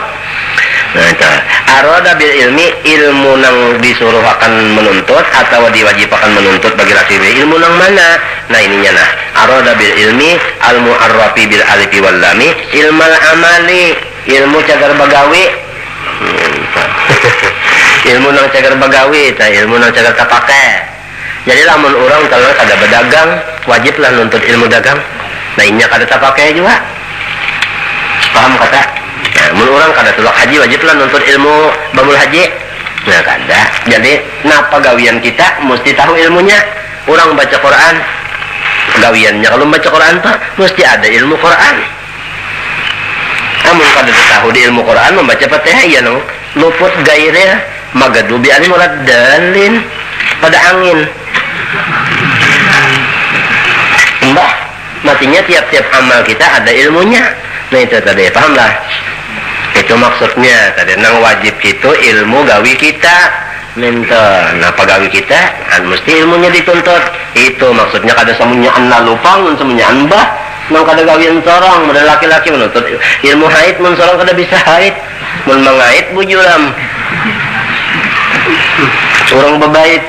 Nah itu, arada bil ilmi, ilmu nang disuruh akan menuntut atau diwajibkan menuntut bagi laki-laki, ilmu nang mana? Nah ininya nah, arada bil ilmi, al mu'arrafi bil alifi wal lami, ilmal amali, ilmu cagar bagawi. Ilmu nang cagar bagawi, ilmu nang cagar tapake. Jadi lamun orang kalau kada berdagang, wajiblah nuntut ilmu dagang. Nah ini kada tapake juga. Paham kata? Nah, mun orang kada tulak haji wajiblah nuntut ilmu bamul haji. Nah kada. Jadi napa gawian kita mesti tahu ilmunya. Orang baca Quran, gawiannya kalau baca Quran tuh mesti ada ilmu Quran. Namun kada tahu di ilmu Quran membaca Fatihah ya no, luput gairah. Magadubi ani murad dalin pada angin. Mbah, matinya tiap-tiap amal kita ada ilmunya. Nah itu tadi, pahamlah. Itu maksudnya tadi nang wajib itu ilmu gawi kita. Minta, nah pagawi kita mesti ilmunya dituntut. Itu maksudnya kada semuanya anna lupang, semuanya mbah. Nang kada gawian sorong, model laki-laki menuntut ilmu haid, mun sorong kada bisa haid. Mun mangait bujulam. Orang bebait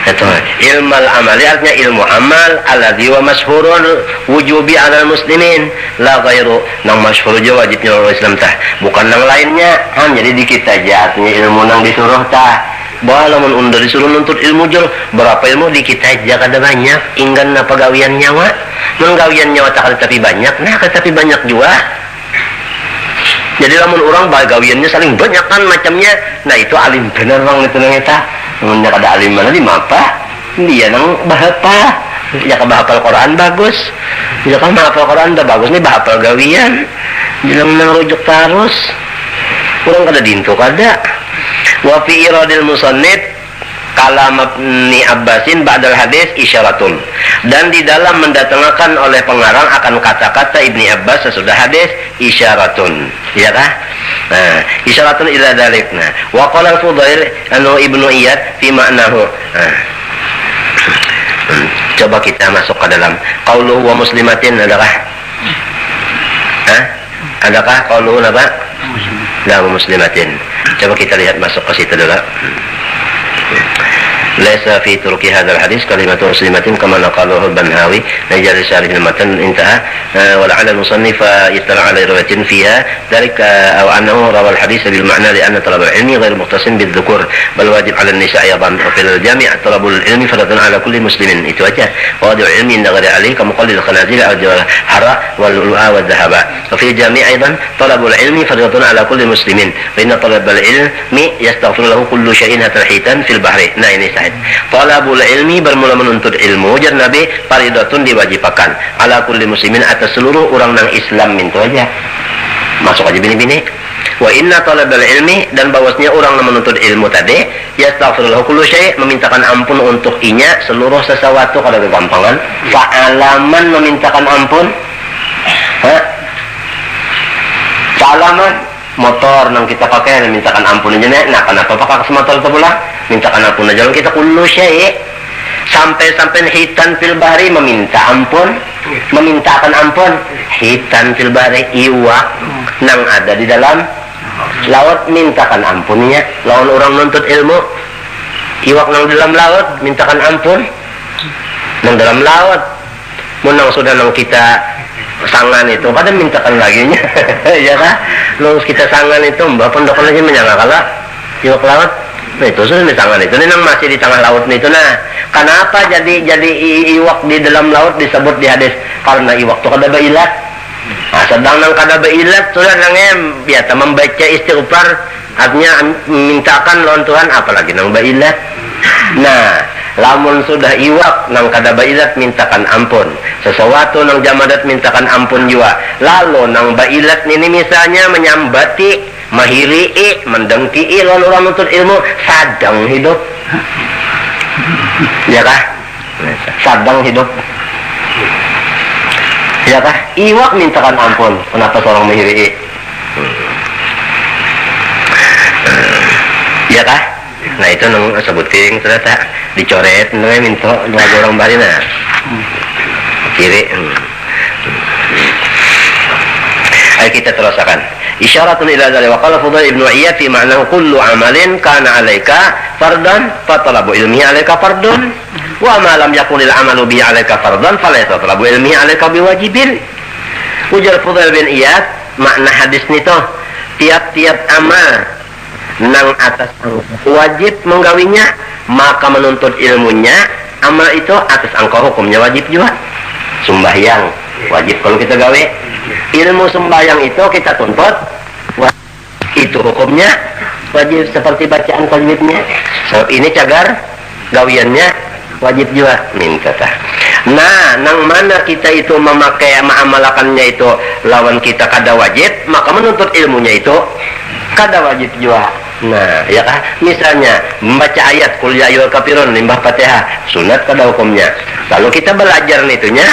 Itu ilmal amali artinya ilmu amal alladzi wa masyhurun wujubi 'alal muslimin la ghairu nang masyhur je wajibnya orang Islam tah bukan nang lainnya jadi di kita aja artinya ilmu nang disuruh tah bahwa lamun unda disuruh nuntut ilmu jol berapa ilmu di kita aja kada banyak inggan na pagawian nyawa mun gawian nyawa tak tapi banyak nah tapi banyak juga. Jadi lamun orang bagawiannya saling banyak kan macamnya. Nah itu alim bener bang itu nang eta. Mun kada alim mana di mapa? Dia nang bahapa. Ya ka bahapal Quran bagus. Ya kan bahapal Quran dah bagus nih bahapal gawian. Jangan nang rujuk terus. Kurang kada dintu kada. Wa fi iradil musannif kalam Ibni Abbasin ba'dal hadis isyaratun dan di dalam mendatangkan oleh pengarang akan kata-kata Ibni Abbas sesudah hadis isyaratun ya kah nah isyaratun ila dzalik nah wa qala al-Fudail anu Ibnu Iyad fi ma'nahu coba kita masuk ke dalam qauluhu wa muslimatin adakah adakah qauluhu apa la muslimatin coba kita lihat masuk ke situ dulu. ليس في ترك هذا الحديث كلمة مسلمة كما نقله البنهاوي نجار شارح المتن انتهى ولعل المصنف يطلع على رواية فيها ذلك أو أنه روى الحديث بالمعنى لأن طلب العلم غير مختص بالذكور بل واجب على النساء أيضا وفي الجامع طلب العلم فرض على كل مسلم يتوجه ووضع العلم إن غير عليه كمقلد الخنازير أو الحراء واللؤلؤ والذهب وفي الجامع أيضا طلب العلم فرض على كل مسلم فإن طلب العلم يستغفر له كل شيء حتى الحيتان في البحر nah ini talabul ilmi bermula menuntut ilmu jar Nabi faridatun diwajibkan ala kulli muslimin atas seluruh orang nang Islam itu aja masuk aja bini-bini wa inna talabul ilmi dan bahwasanya orang yang menuntut ilmu tadi yastaghfirullah kullu syai memintakan ampun untuk inya seluruh sesuatu kada kegampangan fa'alaman memintakan ampun fa'alaman motor nang kita pakai mintakan ampun aja nih. Nah kenapa pakai motor itu pula mintakan ampun aja kita kullu syai sampai hitan fil bahri meminta ampun memintakan ampun hitan fil bahri iwak nang ada di dalam laut mintakan ampunnya lawan orang nuntut ilmu iwak nang dalam laut mintakan ampun nang dalam laut menang sudah nang kita sangan itu pada mintakan lagi nya ya kan lulus kita sangan itu mbak pondok aja menyangka kalau iwak laut nah itu sudah di sangan itu ini nang masih di tengah laut itu nah kenapa jadi iwak di dalam laut disebut di hadis karena iwak itu kada bailat nah sedang nang kada bailat sudah nangem biasa membaca istighfar artinya mintakan lawan Tuhan apalagi nang bailat nah lamun sudah iwak nang kada bailat mintakan ampun sesuatu nang jamadat mintakan ampun juga lalu nang bailat ini misalnya menyambati mahiri mendengki lalu orang nuntut ilmu sadang hidup ya kah sadang hidup ya kah iwak mintakan ampun kenapa seorang mahiri ya kah nah itu nang sebuting ternyata dicoret nang minta lagu orang bari nah kiri ayo kita teruskan isyaratun ila dzalika wa qala Fudail ibnu Iyad fi ma'nahu kullu amalin kana 'alaika fardan fa talabu ilmi 'alaika fardun wa ma lam yakunil 'amalu bi 'alaika fardan falaysa talabu ilmi 'alaika biwajibin ujar Fudail bin Iyad makna hadis nito tiap-tiap amal nang atas wajib menggawinya maka menuntut ilmunya amal itu atas engkau hukumnya wajib juga sembahyang wajib kalau kita gawe ilmu sembahyang itu kita tuntut itu hukumnya wajib seperti bacaan tajwidnya sebab ini cagar gawiannya wajib juga minta nah nang mana kita itu memakai mengamalkannya itu lawan kita kada wajib maka menuntut ilmunya itu kada wajib juga nah ya kah misalnya membaca ayat qul ya ayyuhal kafirun limbah Fatihah sunat kada hukumnya lalu kita belajar nitunya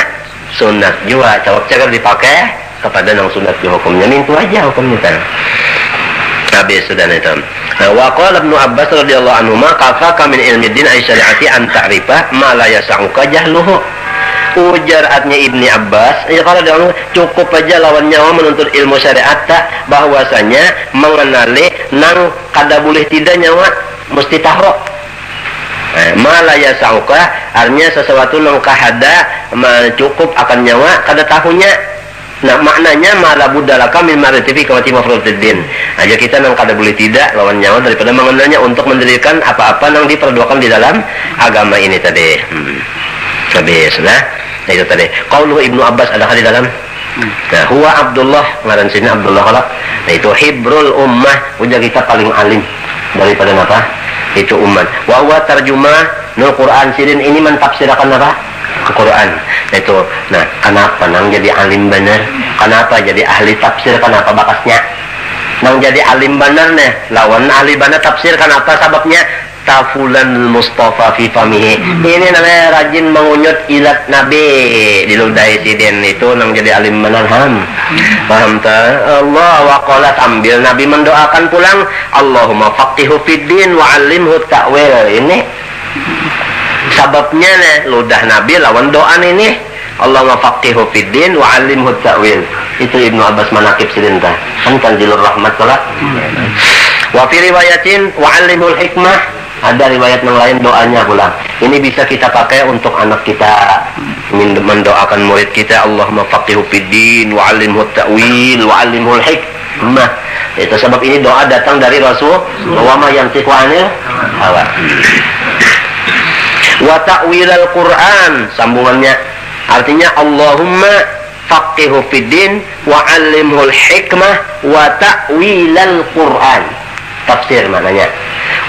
sunat juga cagar dipakai kepada nang sunat juga hukumnya mintu aja hukumnya kan habis sudah itu wa qala Ibnu Abbas radhiyallahu anhu ma kafaka min ilmi din ay syari'ati an ta'rifa ma la yas'uka jahluhu ujar artinya Ibni Abbas ya kalau dia cukup aja lawan nyawa menuntut ilmu syariat tak bahwasanya mengenali nang kada boleh tidak nyawa mesti tahu Malaya sauka artinya sesuatu yang kahada cukup akan nyawa kada tahunya. Nah maknanya malah budalaka min maratifi kawati mafrutuddin. Aja kita nang kada boleh tidak lawan nyawa daripada mengenalnya untuk mendirikan apa-apa yang diperduakan di dalam agama ini tadi. Habis nah itu tadi. Qaulu Ibnu Abbas ada di dalam. Nah, huwa Abdullah ngaran sini Abdullah kalau. Nah itu hibrul ummah, ujar kita paling alim daripada apa? Itu umat. Wa huwa tarjumah nul Quran sirin ini mentafsirkan apa? Al-Quran. Itu. Nah, kenapa nang jadi alim benar? Kenapa jadi ahli tafsir? Kenapa bakasnya? Nang jadi alim benar nih, lawan ahli benar tafsir kenapa sebabnya? Tafulan Mustafa fi famihi. Ini namanya rajin mengunyut ilat Nabi di ludai sidin itu nang jadi alim benar paham ta? Allah wa qala sambil Nabi mendoakan pulang Allahumma faqihu fid din wa 'allimhu ta'wil. Ini sababnya nih ludah Nabi lawan doa ini Allahumma faqihu fid din wa 'allimhu ta'wil. Itu Ibnu Abbas manaqib sidin ta. Kan Tanzilur Rahmat salat. Wa fi riwayatin wa 'allimul hikmah. Ada riwayat yang lain doanya pula. Ini bisa kita pakai untuk anak kita, mendoakan murid kita Allahumma faqihu fid din wa 'allimhu ta'wil wa 'allimhul hikmah. Itu sebab ini doa datang dari Rasul wa ma yantiqu 'anil hawa. Wa ta'wilal Quran sambungannya artinya Allahumma faqihu fid din wa 'allimhul hikmah wa ta'wilal Quran. Tafsir maknanya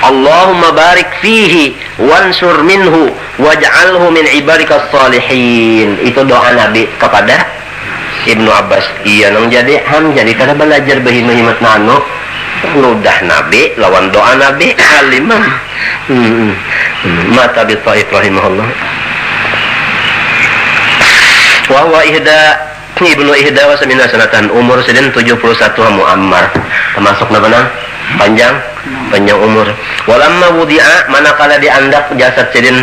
Allahumma barik fihi wansur minhu waj'alhu min ibadikas salihin. Itu doa Nabi kepada Ibnu Abbas. Iya nang jadi jadi kada belajar behimat nano ludah Nabi lawan doa Nabi alimah. Mata bi Taif rahimahullah. Wa huwa Ibnu ihda wa samina sanatan umur sedin 71 muammar termasuk nabana panjang umur. Walamma wudi'a manakala diandak jasad sidin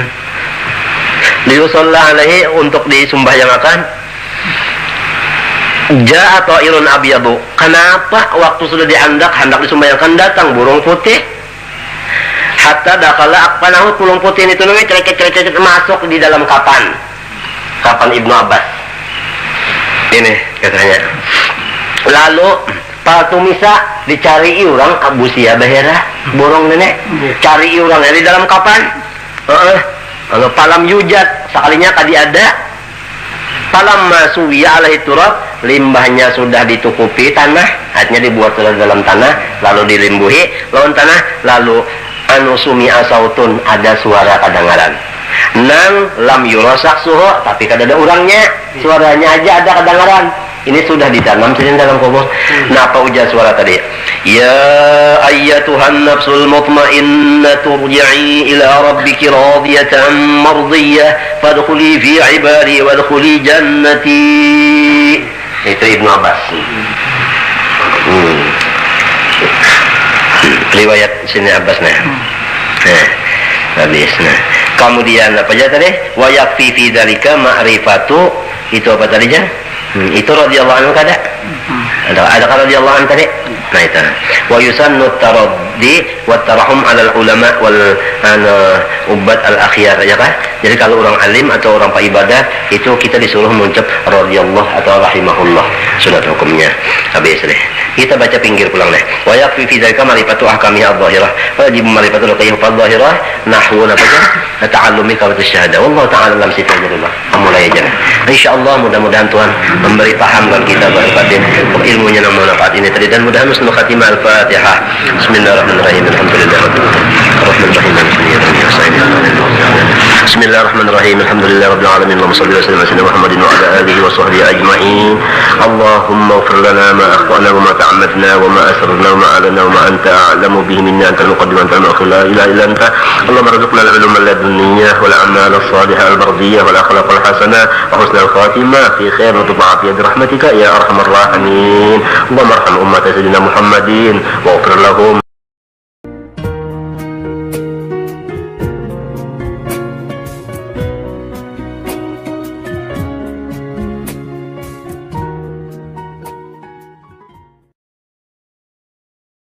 liusalla alaihi untuk disembahyangakan ja'a ta'irun abyadu. Kenapa waktu sudah diandak hendak disembahyangakan datang burung putih hatta dakala akpanahu burung putih itu namanya ceret masuk di dalam kapan Ibnu Abbas ini katanya. Lalu Patumisa dicari orang Abu Sia Bahira borong nenek cari orang di dalam kapan palam yujat sekalinya tadi ada palam masuya alaihi turab limbahnya sudah ditukupi tanah artinya dibuat sudah dalam tanah lalu dilimbuhi lawan tanah lalu anusumi asautun ada suara kadengaran nang lam yurosak suho tapi kada ada orangnya suaranya aja ada kedengaran. Ini sudah ditanam sini dalam kubur. Nah, apa ujar suara tadi? Ya ayyatuhan nafsul mutmainnah turji'i ila rabbiki radiyatan mardiyah fadkhuli fi ibadi wadkhuli jannati. Itu Ibnu Abbas. Riwayat sini Abbas nah. Habis nah. Kemudian apa aja tadi? Wa yakfi fi dzalika ma'rifatu itu apa tadi Jan? Itu radhiyallahu anhu kada? Ada radhiyallahu anhu tadi? Nah itu. Wa yusannu taraddi wa tarahum 'ala ulama wal ubat al-akhyar ya kan? Jadi kalau orang alim atau orang ibadat itu kita disuruh mengucap radhiyallahu atau rahimahullah. Sudah hukumnya. Habis deh. Kita baca pinggir pulang deh. Wa yakfi fi dzalika ma'rifatu ahkamihi adh-dhahirah. Wajib ma'rifatu al-qayyim adh-dhahirah nahwu apa? Ta'allumi kawatus syahadah. Wallahu ta'ala alam sifatullah. Mulai aja. Insyaallah mudah-mudahan Tuhan memberi pahamkan kita berbatin ilmunya yang manfaat ini tadi dan mudah-mudahan husnul khatimah. Al-Fatihah. Bismillahirrahmanirrahim. Bismillahirrahmanirrahim. Alhamdulillahirabbil alamin. Allahumma shalli wa sallim ala Muhammadin wa ala alihi wa sahbihi ajma'in. Allahumma ighfir lana ma akhtana wa ma ta'ammadna wa ma asrarna wa ma a'lana wa ma anta a'lamu bihi minna anta al-muqaddim wa anta al-mu'akhir la ilaha illa anta. Allahumma arzuqna al-'ilma al-ladunniyyah wal a'mal as-salihah al-mardiyyah wal akhlaq al-hasanah wa husna al-khatimah fi khair wa tu'afi bi rahmatika ya arhamar rahimin. Allahumma arham ummat sayyidina Muhammadin wa ighfir lahum